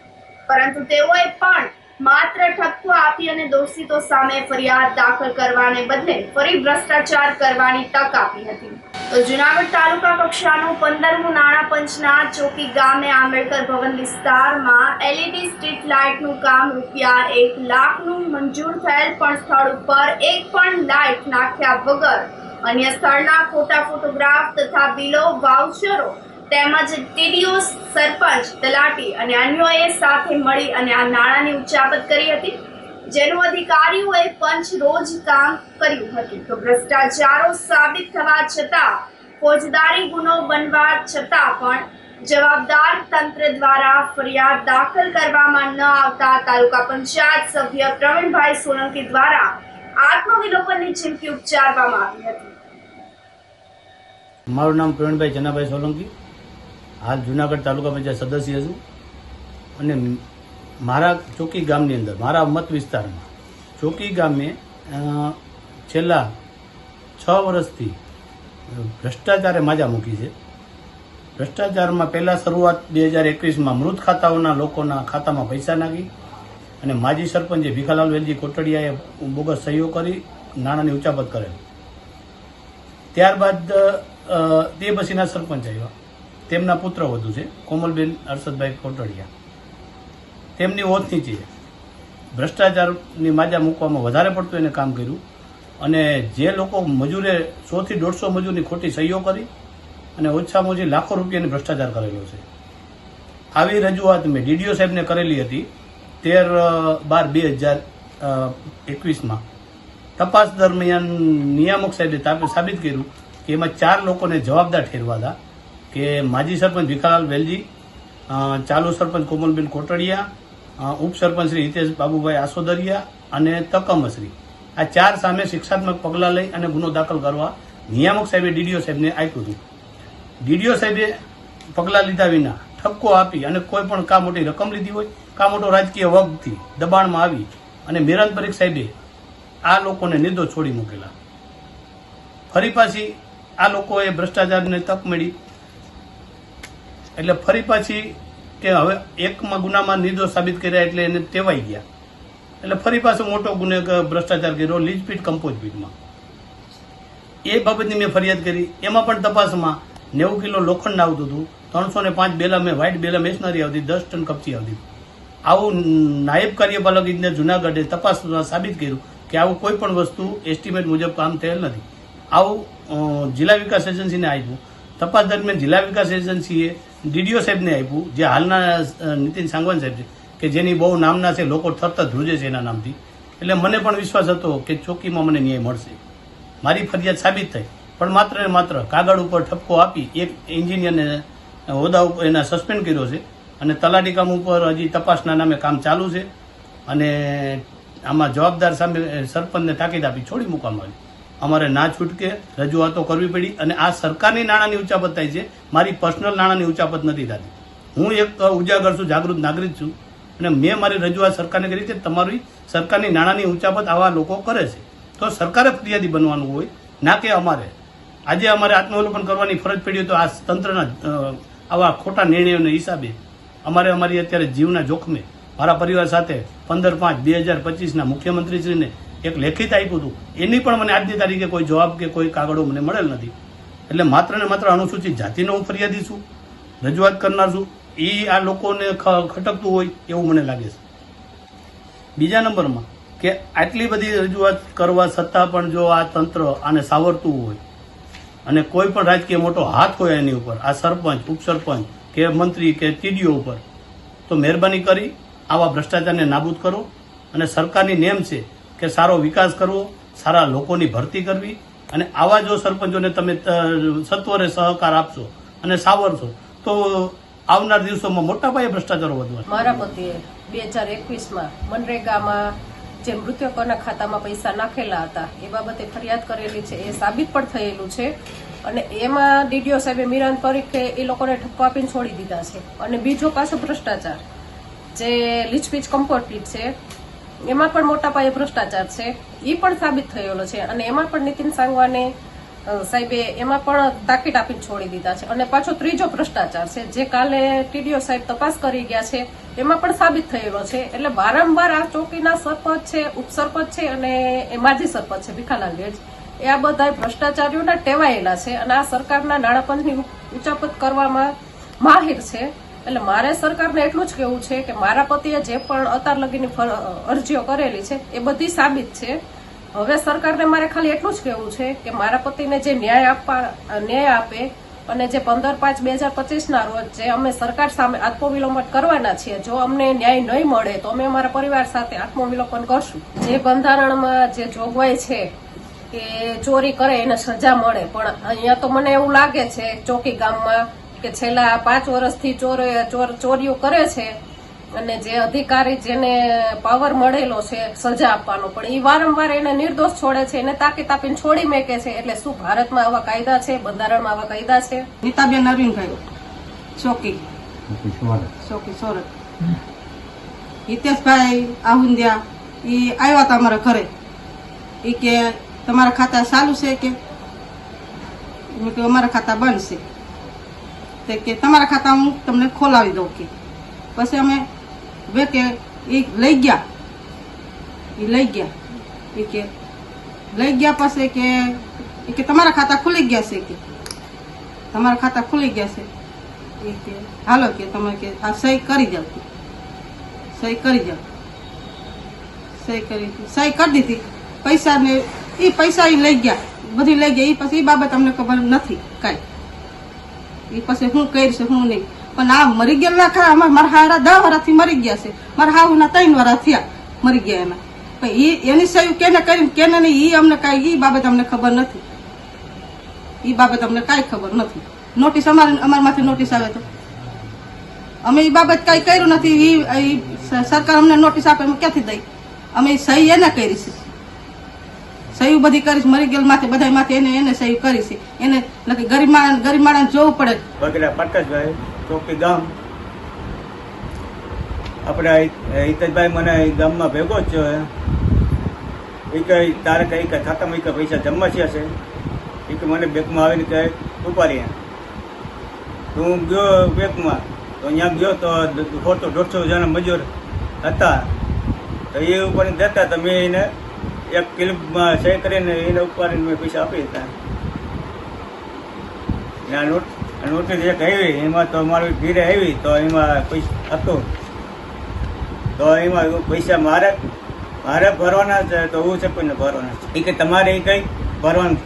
પરંતુ તેઓએ પણ માત્ર ઠપકો આપી અને દોષિતો સામે ફરિયાદ દાખલ કરવાને બદલે ફરી ભ્રષ્ટાચાર કરવાની તક આપી હતી. તો જૂનાગઢ તાલુકા કક્ષાનું 15મું નાણાં પંચના ચોકી ગામે આંબેડકર ભવન વિસ્તારમાં LED સ્ટ્રીટ લાઇટનું કામ ₹1 લાખનું મંજૂર થયેલ, પણ સ્થળ ઉપર એક પણ લાઇટ નાખ્યા વગર અન્ય સ્થળના ખોટા ફોટોગ્રાફ તથા બિલો, વાઉચરો તેમજ TDO, સરપંચ, તલાટી અને અન્યોએ સાથે મળી અને આ નાણાંની ઉચાપત કરી હતી, જેનું અધિકારીઓએ પંચ રોજ કામ કર્યું હતું. તો ભ્રષ્ટાચારો સાબિત થવા છતાં ફોજદારી ગુનો બનવા છતાં પણ જવાબદાર તંત્ર દ્વારા ફરિયાદ દાખલ કરવામાં ન આવતા તાલુકા પંચાયત સભ્ય પ્રવીણભાઈ સોલંકી દ્વારા આત્મવિલોપનની ચીમકી ઉચ્ચારવામાં આવી હતી. મારું નામ પ્રવીણભાઈ ચનાભાઈ સોલંકી, હાલ જુનાગઢ તાલુકા પંચાયત સદસ્ય છું અને મારા ચોકી ગામની અંદર મારા મત વિસ્તારમાં ચોકી ગામે છેલ્લા 6 વર્ષથી ભ્રષ્ટાચારે માજા મૂકી છે. ભ્રષ્ટાચારમાં પહેલાં શરૂઆત 2021માં મૃત ખાતાઓના લોકોના ખાતામાં પૈસા નાખી અને માજી સરપંચે ભીખાલાલ વેલજી કોટડિયાએ બોગસ સહીઓ કરી નાણાંની ઉચાપત કરેલ. ત્યારબાદ તે પછીના સરપંચ આવ્યા, તેમના પુત્ર વધુ છે કોમલબેન હર્ષદભાઈ કોટડિયા, તેમની ઓથ નીચે ભ્રષ્ટાચારની માજા મૂકવામાં વધારે પડતું એને કામ કર્યું અને જે લોકો મજૂરે 100 થી 150 મજૂરની ખોટી સહીઓ કરી અને ઓછામાં ઓછી લાખો રૂપિયાની ભ્રષ્ટાચાર કરેલો છે. આવી રજૂઆત મેં DDO સાહેબને કરેલી હતી 13/12/2021માં. તપાસ દરમિયાન નિયામક સાહેબે સાબિત કર્યું કે એમાં 4 લોકોને જવાબદાર ઠેરવા હતા કે માજી સરપંચ ભીખાલાલ વેલજી, ચાલુ સરપંચ કોમલબેન કોટડિયા, ઉપસરપંચ શ્રી હિતેશ બાબુભાઈ આસોદરિયા અને તકમશ્રી. આ 4 સામે શિક્ષાત્મક પગલાં લઈ અને ગુનો દાખલ કરવા નિયામક સાહેબે DDO સાહેબને આપ્યું હતું. DDO સાહેબે પગલાં લીધા વિના ઠપકો આપી અને કોઈ પણ કા મોટી રકમ લીધી હોય કા મોટો રાજકીય વર્ગથી દબાણમાં આવી અને મિરાન પરીખ સાહેબે આ લોકોને નિર્દોષ છોડી મૂકેલા. ફરી પાછી આ લોકોએ ભ્રષ્ટાચારને તક મળી એટલે ફરી પાછી કે હવે એકમાં ગુનામાં નિર્દોષ સાબિત કર્યા એટલે એને ટેવાઈ ગયા એટલે ફરી પાછો મોટો ગુને ભ્રષ્ટાચાર કર્યો લીજપીટ કમ્પોઝપીટમાં. એ બાબતની મેં ફરિયાદ કરી. એમાં પણ તપાસમાં 90 કિલો લોખંડ આવતું હતું, 305 બેલા મેં વ્હાઇટ બેલા મેશનરી આવતી, 10 ટન કપચી આવતી. આવું નાયબ કાર્યપાલક ઇજનેર જુનાગઢે તપાસમાં સાબિત કર્યું કે આવું કોઈ પણ વસ્તુ એસ્ટિમેટ મુજબ કામ થયેલ નથી. આવું જિલ્લા વિકાસ એજન્સીને આપ્યું. તપાસ દરમિયાન જિલ્લા વિકાસ એજન્સીએ DDO સાહેબને આપ્યું, જે હાલના નીતિન સાંગવાન સાહેબ છે કે જેની બહુ નામના છે, લોકો તરત ધ્રુજે છે એના નામથી. એટલે મને પણ વિશ્વાસ હતો કે ચોકીમાં મને ન્યાય મળશે. મારી ફરિયાદ સાબિત થઈ, પણ માત્ર ને માત્ર કાગળ ઉપર ઠપકો આપી એક એન્જિનિયરને હોદ્દા ઉપર એના સસ્પેન્ડ કર્યો છે અને તલાટી કામ ઉપર હજી તપાસના નામે કામ ચાલુ છે અને આમાં જવાબદાર સામે સરપંચને તાકીદ આપી છોડી મૂકવામાં આવી. અમારે ના છૂટકે રજૂઆતો કરવી પડી અને આ સરકારની નાણાંની ઉચાપત થાય છે, મારી પર્સનલ નાણાંની ઉચાપત નથી થતી. હું એક ઉજાગર છું, જાગૃત નાગરિક છું અને મેં મારી રજૂઆત સરકારને કરી છે. તમારી સરકારની નાણાંની ઉચાપત આવા લોકો કરે છે તો સરકારે ફરિયાદી બનવાનું હોય, ના કે અમારે. આજે અમારે આત્માવલોકન કરવાની ફરજ પડી તો આ તંત્રના આવા ખોટા નિર્ણયોના હિસાબે અમારી અત્યારે જીવના જોખમે મારા પરિવાર સાથે 15/5/2025ના મુખ્યમંત્રીશ્રીને એક લેખિત આપ્યું હતું, એની પણ મને આજની તારીખે કોઈ જવાબ કે કોઈ કાગળો મને મળેલ નથી. એટલે માત્ર ને માત્ર અનુસૂચિત જાતિનો હું ફરિયાદી છું, રજૂઆત કરનાર છું. એ આ લોકોને ખટકતું હોય એવું મને લાગે છે. બીજા નંબરમાં કે આટલી બધી રજૂઆત કરવા છતાં પણ જો આ તંત્ર આને સાવરતું હોય અને કોઈ પણ રાજકીય મોટો હાથ હોય એની ઉપર, આ સરપંચ, ઉપસરપંચ કે મંત્રી કે TDO ઉપર, તો મહેરબાની કરી આવા ભ્રષ્ટાચારને નાબૂદ કરો. અને સરકારની નેમ છે કે સારો વિકાસ કરવો, સારા લોકોની ભરતી કરવી અને આવા જો સરપંચોને તમે સત્વરે સહકાર આપશો અને સાવરશો તો આવનાર દિવસોમાં મોટા પાયે ભ્રષ્ટાચારો વધવા. મારા પતિએ 2021માં મનરેગામાં જે મૃતકોના ખાતામાં પૈસા નાખેલા હતા એ બાબતે ફરિયાદ કરેલી છે, એ સાબિત પણ થયેલું છે અને એમાં DDO સાહેબે મિરાન પરીખે એ લોકોને ઠપકો આપીને છોડી દીધા છે. અને બીજો પાછો ભ્રષ્ટાચાર જે લીચપીચ કમ્પોઝપીટ છે એમાં પણ મોટા પાયે ભ્રષ્ટાચાર છે, એ પણ સાબિત થયેલો છે અને એમાં પણ નીતિન સાંગવાને સાહેબે એમાં પણ તાકીદ આપીને છોડી દીધા છે. અને પાછો ત્રીજો ભ્રષ્ટાચાર છે જે કાલે TDO સાહેબ તપાસ કરી ગયા છે, એમાં પણ સાબિત થયેલો છે. એટલે વારંવાર આ ચોકીના સરપંચ છે, ઉપસરપંચ છે અને માજી સરપંચ છે ભીખાલાલ વેજ, એ આ બધા ભ્રષ્ટાચારીઓના ટેવાયેલા છે અને આ સરકારના નાણાપંચની ઉચાપત કરવામાં માહિર છે. એટલે મારે સરકારને એટલું જ કહેવું છે કે મારા પતિએ જે પણ અત્યાર લગીની અરજીઓ કરેલી છે એ બધી સાબિત છે. હવે સરકારને મારે ખાલી એટલું જ કહેવું છે કે મારા પતિને જે ન્યાય આપે અને જે 15/5/2025ના રોજ જે અમે સરકાર સામે આત્મવિલોપન કરવાના છીએ, જો અમને ન્યાય નહીં મળે તો અમે અમારા પરિવાર સાથે આત્મવિલોપન કરશું. જે બંધારણમાં જે જોગવાઈ છે કે ચોરી કરે એને સજા મળે, પણ અહીંયા તો મને એવું લાગે છે ચોકી ગામમાં કે છેલ્લા 5 વર્ષથી ચોરીઓ કરે છે અને જે અધિકારી જેને પાવર મળેલો છે સજા આપવાનો, પણ એ વારંવાર એને નિર્દોષ છોડે છે, એને તાકી તાપીને છોડી મેકે છે. એટલે શું ભારતમાં આવા કાયદા છે, બંધારણમાં આવા કાયદા છે? નીતાબેન અરવિંદભાઈ ચોકી સોરઠ. હિતેશભાઈ આહુંદિયા એ આવ્યા હતા અમારા ઘરે. એ કે તમારા ખાતા ચાલુ છે કે? મેં કહ્યું અમારા ખાતા બંધ છે. તે કે તમારા ખાતા હું તમને ખોલાવી દઉં કે. પછી અમે બે કે એ લઈ ગયા પછી કે તમારા ખાતા ખુલી ગયા છે કે તમારા ખાતા ખુલી ગયા છે. એ કે હાલો કે તમે કે આ સહી કરી જાવ, સહી કરી દીધી. પૈસા ને એ પૈસા એ લઈ ગયા, બધી લઈ ગયા. એ પછી એ બાબત અમને ખબર નથી કાંઈ. એ પછી હું કરીશ હું નહીં. પણ આ મરી ગયેલા ખરા, મારા હારા 10 વર્ષથી મરી ગયા છે. મારા હાઉના 3 વર્ષ થયા મરી ગયા એના. પણ એની સહી કેને કરી કેને નહીં એ અમને કાંઈ એ બાબત અમને ખબર નથી. એ બાબત અમને કાંઈ ખબર નથી. નોટિસ અમારામાંથી નોટિસ આવે તો અમે એ બાબત કાંઈ કર્યું નથી. એ સરકાર અમને નોટિસ આપે અમે ક્યાંથી દઈ? અમે સહી એને કરી છે, સહી બધી કરીશ. મરી ગયેલ માથે બધા માથે એને સહી કરી છે. એને નથી ગરીબ માણસ જોવું પડે. બગડા પ્રકાશભાઈ ચોકી ગામ. આપણે હિતેશભાઈ મને ગામમાં ભેગો જ છે. એ કઈ તારે કઈ ખાતામાં કઈ પૈસા જમા છે. એ કે મને બેંકમાં આવીને કહે ઉપાડી. હું ગયો બેંકમાં તો અહીંયા ગયો તો 100-150 જણા મજૂર હતા. તો એ ઉપર જતા તો મેં એને 1 ક્લિપમાં સહી કરીને એને ઉપાડીને મેં પૈસા આપી દીધા. નોટિસ એક આવી એમાં તો મારી ઘીરે આવી તો એમાં પૈસા હતો તો એમાં પૈસા મારે ભરવાના છે. તો હું છે કોઈને ભરવાના છે. એ કે તમારે એ કંઈ ભરવાનું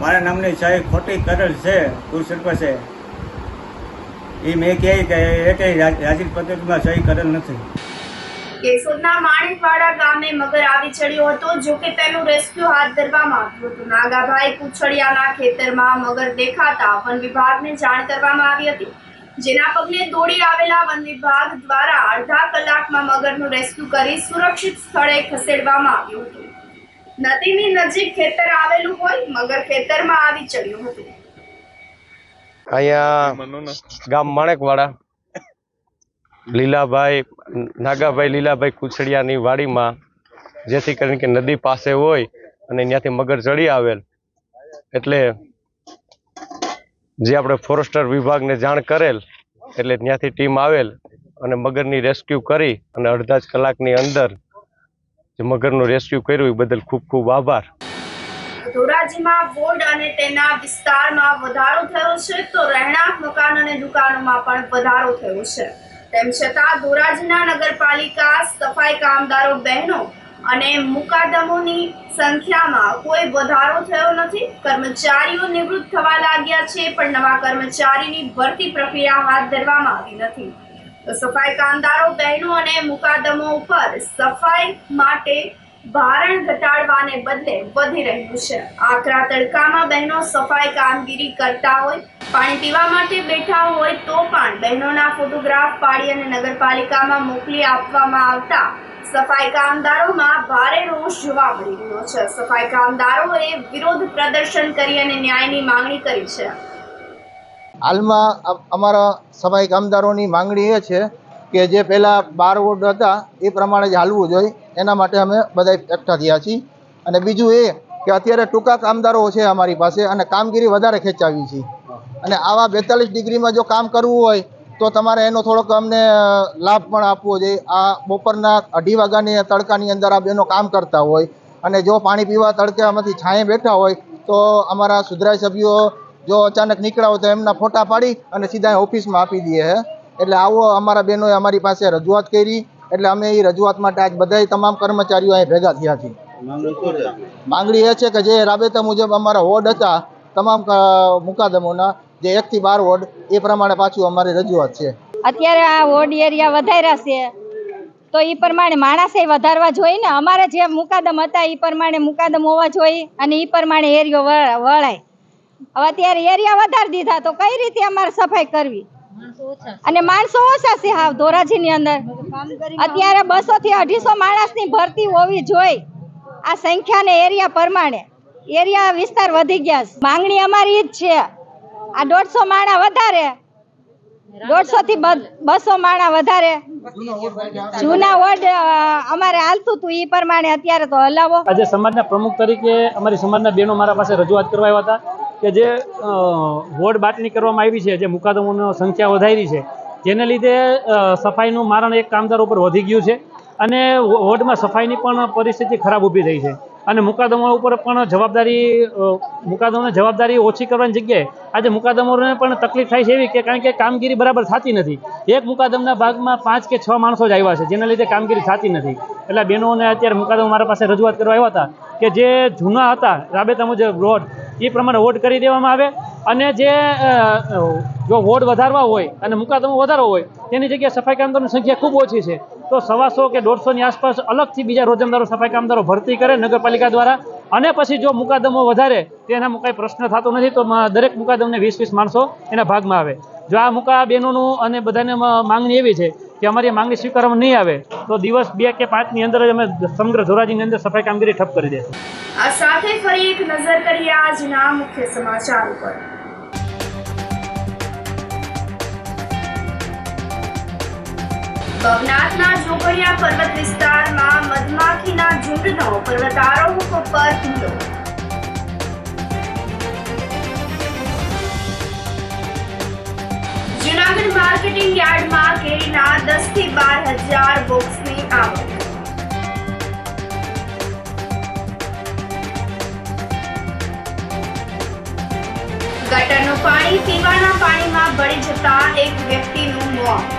મારા નામની સહી ખોટી કરેલ છે સરપંચ છે. એ મેં કહે કે એ કંઈ રાજીવ પદ્ધતિમાં સહી કરેલ નથી. કેશોદના માણેકવાડા ગામે મગર આવી ચડ્યો હતો, જો કે તેનું રેસ્ક્યુ હાથ ધરવામાં આવ્યું હતું. નાગાભાઈ કુછડિયાના ખેતરમાં મગર દેખાતા વન વિભાગને જાણ કરવામાં આવી હતી, જેના પગલે દોડી આવેલા વન વિભાગ દ્વારા અડધા કલાકમાં મગરનું રેસ્ક્યુ કરી સુરક્ષિત સ્થળે ખસેડવામાં આવ્યું હતું. નદીની નજીક ખેતર આવેલું હોય મગર ખેતરમાં આવી ચડ્યું હતું. અહીંયા ગામ માણેકવાડા નાગાભાઈ લીલાભાઈ કુછડિયાની વાડીમાં, જેથી કરીને કે નદી પાસે હોય અને ત્યાંથી મગર ચડી આવેલ એટલે જે આપણે ફોરેસ્ટર વિભાગને જાણ કરેલ એટલે ત્યાંથી ટીમ આવેલ અને મગરની રેસ્ક્યુ કરી અને અડધા જ કલાકની અંદર જે મગરનું રેસ્ક્યુ કર્યું એ બદલ ખૂબ ખૂબ આભાર. ધોરાજીમાં વોર્ડ અને તેના વિસ્તારમાં વધારો થયો છે તો રહેણાંક મકાન અને દુકાનોમાં પણ વધારો થયો છે. તેમ છતાં ધોરાજીના નગરપાલિકા સફાઈ કામદારો બહેનો અને મુકાદમોની સંખ્યામાં કોઈ વધારો થયો નથી. કર્મચારીઓ નિવૃત્ત થવા લાગ્યા છે, પણ નવા કર્મચારીની ભરતી પ્રક્રિયા હાથ ધરવામાં આવી નથી. તો સફાઈ કામદારો બહેનો અને મુકાદમો ઉપર સફાઈ માટે ભારણ ઘટાડવાને બદલે વધી રહ્યું છે. આકરા તડકામાં બહેનો સફાઈ કામગીરી કરતા હોય, પાણી પીવા માટે બેઠા હોય તો પણ બહેનોના ફોટોગ્રાફ પાડી અને નગરપાલિકામાં મોકલી આપવામાં આવતા સફાઈ કામદારોમાં ભારે રોષ જોવા મળી રહ્યો છે. સફાઈ કામદારોએ વિરોધ પ્રદર્શન કરી અને ન્યાયની માંગણી કરી છે. હાલમાં અમારા સફાઈ કામદારોની માંગણી એ છે કે જે પહેલાં 12 વોર્ડ હતા એ પ્રમાણે જ હાલવું જોઈએ, એના માટે અમે બધા એકઠા થયા છીએ. અને બીજું એ કે અત્યારે ટૂંકા કામદારો છે અમારી પાસે અને કામગીરી વધારે ખેંચાવી છે. અને આવા 42 ડિગ્રીમાં જો કામ કરવું હોય તો તમારે એનો થોડોક અમને લાભ પણ આપવો જોઈએ. આ બપોરના 2:30 વાગ્યાની તડકાની અંદર આ બેનો કામ કરતા હોય અને જો પાણી પીવા તડકામાંથી છાંયે બેઠા હોય તો અમારા સુધરાઈ સભ્યો જો અચાનક નીકળ્યા હોય તો એમના ફોટા પાડી અને સીધા ઓફિસમાં આપી દઈએ છે. એટલે આવો અમારા બહેનોએ અમારી પાસે રજૂઆત કરી એટલે અમે એ રજૂઆત માટે આજ બધા તમામ કર્મચારીઓ અહીં ભેગા થયા છીએ. માંગણી એ છે કે જે રાબેતા મુજબ અમારા વોર્ડ હતા તમામ મુકાદમોના જે 1 થી 12 વોર્ડ એ પ્રમાણે પાછું અમારી રજૂઆત છે. અત્યારે આ વોર્ડ એરિયા વધાર્યા છે તો એ પ્રમાણે માણસે વધારવા જોઈએ ને. અમારે જે મુકાદમ હતા એ પ્રમાણે મુકાદમ હોવા જોઈએ અને એ પ્રમાણે એરિયો વળાય. હવે અત્યારે એરિયા વધારી દીધા તો કઈ રીતે અમારે સફાઈ કરવી? અને માણસો ઓછા છે હાવ ધોરાજીની અંદર. અત્યારે 200 થી 250 માણસની ભરતી હોવી જોઈએ આ સંખ્યા ને એરિયા પ્રમાણે. એરિયા વિસ્તાર વધી ગયા છે. માંગણી અમારી જ છે આ 150 માણા વધારે, 150 થી 200 માણા વધારે. જૂના વોર્ડ અમારે હાલતું હતું એ પ્રમાણે અત્યારે તો હલાવો. આજે સમાજના પ્રમુખ તરીકે અમારી સમાજના બહેનો મારા પાસે રજૂઆત કરવા આવ્યા હતા કે જે વોર્ડ બાટણી કરવામાં આવી છે, જે મુકાદમોની સંખ્યા વધારી છે, જેને લીધે સફાઈનું મારણ એક કામદાર ઉપર વધી ગયું છે અને વોર્ડમાં સફાઈની પણ પરિસ્થિતિ ખરાબ ઊભી થઈ છે અને મુકાદમો ઉપર પણ મુકાદમોની જવાબદારી ઓછી કરવાની જગ્યાએ આજે મુકાદમોને પણ તકલીફ થાય છે એવી કે કારણ કે કામગીરી બરાબર થતી નથી. એક મુકાદમના ભાગમાં 5 કે 6 માણસો જ આવ્યા છે, જેના લીધે કામગીરી થતી નથી. એટલે બહેનોને અત્યારે મુકાદમો મારા પાસે રજૂઆત કરવા આવ્યા હતા કે જે જૂના હતા રાબેતા મુજબ વોર્ડ એ પ્રમાણે વોર્ડ કરી દેવામાં આવે અને જે જો વોર્ડ વધારવા હોય અને મુકાદમો વધારવો હોય તેની જગ્યાએ સફાઈ કામદારોની સંખ્યા ખૂબ ઓછી છે તો 125 કે 150ની આસપાસ અલગથી બીજા રોજમદારો સફાઈ કામદારો ભરતી કરે નગરપાલિકા દ્વારા અને પછી જો મુકાદમો વધારે તેના કંઈ પ્રશ્ન થતો નથી તો દરેક મુકાદમને 20-20 માણસો એના ભાગમાં આવે. જો આ બહેનોનું અને બધાને માંગણી એવી છે કે અમારી માંગણી સ્વીકારવામાં નહીં આવે તો દિવસ 2 કે 5ની અંદર જ અમે સમગ્ર ધોરાજીની અંદર સફાઈ કામગીરી ઠપ કરી દઈશું. આ સાથે ફરી એક નજર કરીએ આજના મુખ્ય સમાચાર ઉપર. ભવનાથના જોગડિયા પર્વત વિસ્તારમાં મધમાખીના ઝુંડનો પર્વતારોહકો પર હુમલો. જૂનાગઢ માર્કેટિંગ યાર્ડમાં કેરીના 10 થી 12,000 બોક્સની આવક. ગટરનું પાણી પીવાના પાણીમાં ભળી જતા એક વ્યક્તિનું મોત.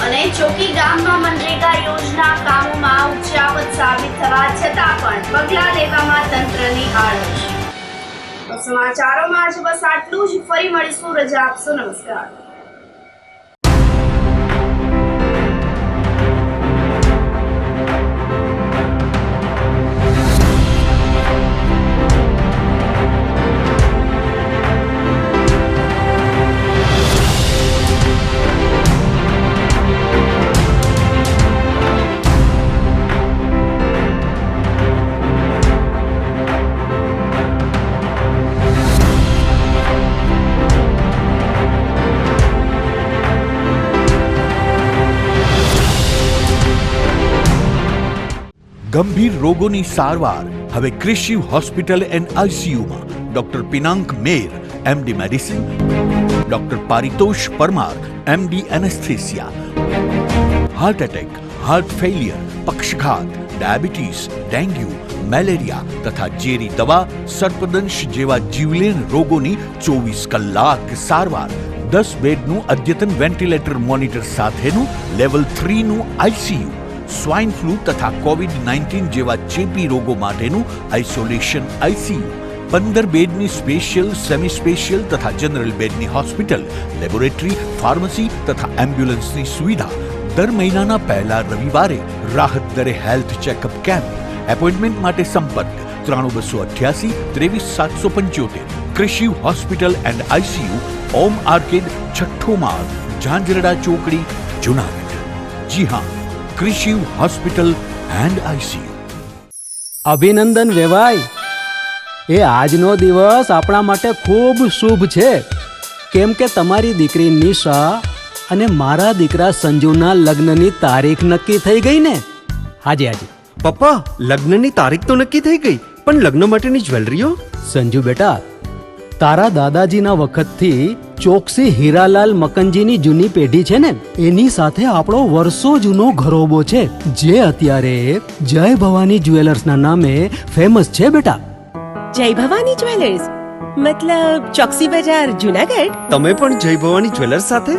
અને ચોકી ગામમાં મનરેગા યોજના કામોમાં ઉચાપત સાબિત થવા છતાં પણ પગલાં લેવામાં તંત્રની આળસ. સમાચારોમાં આજ બસ આટલું જ. ફરી મળીશું. રજા આપશો. નમસ્કાર. ગંભીર રોગોની સારવાર હવે ક્રિશિવ હોસ્પિટલ એન્ડ આઈસીયુમાં doctor Pinank Mer MD medicine, doctor Paritosh Parmar MD anaesthesia. Heart attack, heart failure, પક્ષઘાત, ડાયાબિટીસ, ડેન્ગ્યુ, મેલેરિયા તથા ઝેરી દવા, સર્પદંશ જેવા જીવલેણ રોગોની 24 કલાક સારવાર. 10 બેડનું અદ્યતન વેન્ટિલેટર મોનિટર સાથેનું લેવલ 3નું આઈસીયુ. સ્વાઇન ફ્લૂ તથા કોવિડ-19 જેવા ચેપી રોગો માટેનું આઇસોલેશન આઈસીયુ. 15 બેડની સ્પેશિયલ, સેમી સ્પેશિયલ તથા જનરલ બેડની હોસ્પિટલ, લેબોરેટરી, ફાર્મસી તથા એમ્બ્યુલન્સની સુવિધા. દર મહિનાના પહેલા રવિવારે રાહત દરે હેલ્થ ચેકઅપ કેમ્પ. એપોઇન્ટમેન્ટ માટે સંપર્ક 9288 23775. Krishiv hospital and ICU, Om arcade, છઠ્ઠો માળ, ઝાંઝરડા ચોકડી, જુનાગઢ. જી હા, ક્રિશિવ હોસ્પિટલ એન્ડ આઈસીયુ. અભિનંદન વેવાય. એ આજનો દિવસ આપણા માટે ખૂબ શુભ છે કેમ કે તમારી દીકરી નિશા અને મારા દીકરા સંજુના લગ્નની તારીખ નક્કી થઈ ગઈ ને. હાજી હાજી પપ્પા, લગ્નની તારીખ તો નક્કી થઈ ગઈ, પણ લગ્ન માટેની જ્વેલરીઓ? સંજુ બેટા, તારા દાદાજીના વખતથી ચોકસી હીરાલાલ મકનજીની જૂની પેઢી છે ને, એની સાથે આપણો વર્ષો જૂનો ઘરોબો છે જે અત્યારે જય ભવાની જ્વેલર્સના નામે ફેમસ છે બેટા. જય ભવાની જ્વેલર્સ મતલબ ચોકસી બજાર, જુનાગઢ? તમે પણ જય ભવાની જ્વેલર્સ સાથે?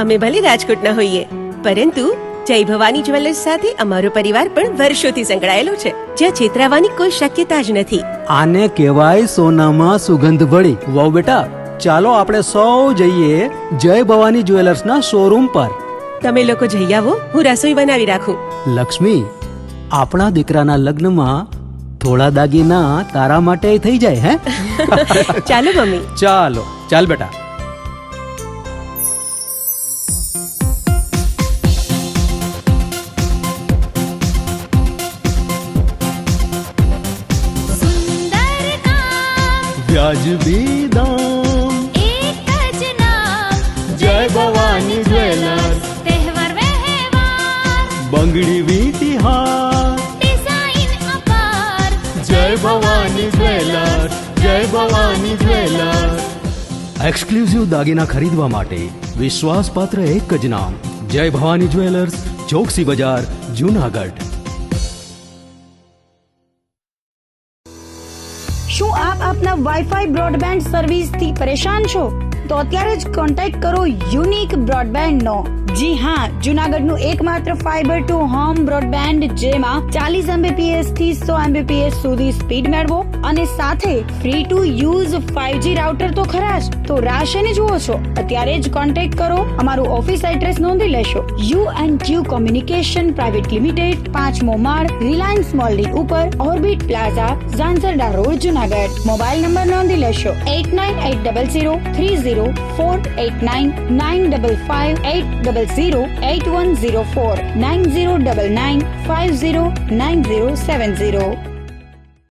અમે ભલે રાજકોટના હોઈએ પરંતુ જય ભવાની જ્વેલર્સ સાથે અમારો પરિવાર પણ વર્ષોથી સંકળાયેલો છે, જ્યાં છેતરાવાની કોઈ શક્યતા જ નથી. આને કહેવાય સોનામાં સુગંધ ભળી. વાવ બેટા, ચાલો આપણે સૌ જઈએ જય ભવાની જ્વેલર્સના શોરૂમ પર. તમે લોકો જઈ આવો, હું રસોઈ બનાવી રાખું. લક્ષ્મી, આપણા દીકરાના લગ્નમાં થોડા દાગીના તારા માટે થઈ જાય હે? ચાલો મમ્મી. ચાલો, ચાલ બેટા. સુંદર કામ વ્યાજબી દામ, એક જ નામ જય ભવાની જ્વેલર્સ, તહેવાર વ્યવહાર બંગડી વીટી હાર, ડિઝાઇન અપાર જય ભવાની જ્વેલર્સ, જય ભવાની જ્વેલર્સ. એક્સક્લુઝિવ દાગીના ખરીદવા માટે વિશ્વાસપાત્ર એક જ નામ, જય ભવાની જ્વેલર્સ, ચોકસી બજાર, જૂનાગઢ. શું આપ આપના વાઈફાઈ બ્રોડબેન્ડ સર્વિસથી પરેશાન છો? તો અત્યારે જ કોન્ટેક્ટ કરો યુનિક બ્રોડબેન્ડ નો. જી હા, જૂનાગઢનું એકમાત્ર ફાઈબર ટુ હોમ બ્રોડબેન્ડ જેમાં 40 Mbps થી 100 Mbps સુધી સ્પીડ મેળવો અને સાથે free to use 5G router તો ખરા જ. તો રાહ શેની જુઓ છો? અત્યારે જ કોન્ટેક્ટ કરો. અમારું ઓફિસ એડ્રેસ નોંધી લેશો. U&Q કોમ્યુનિકેશન પ્રાઇવેટ લિમિટેડ, 5મો માળ, રિલાયન્સ મોલની ઉપર, orbit plaza, Zanzarda road, Junagadh. Mobile number નોંધી લેશો 89800304899955800810 9099509070.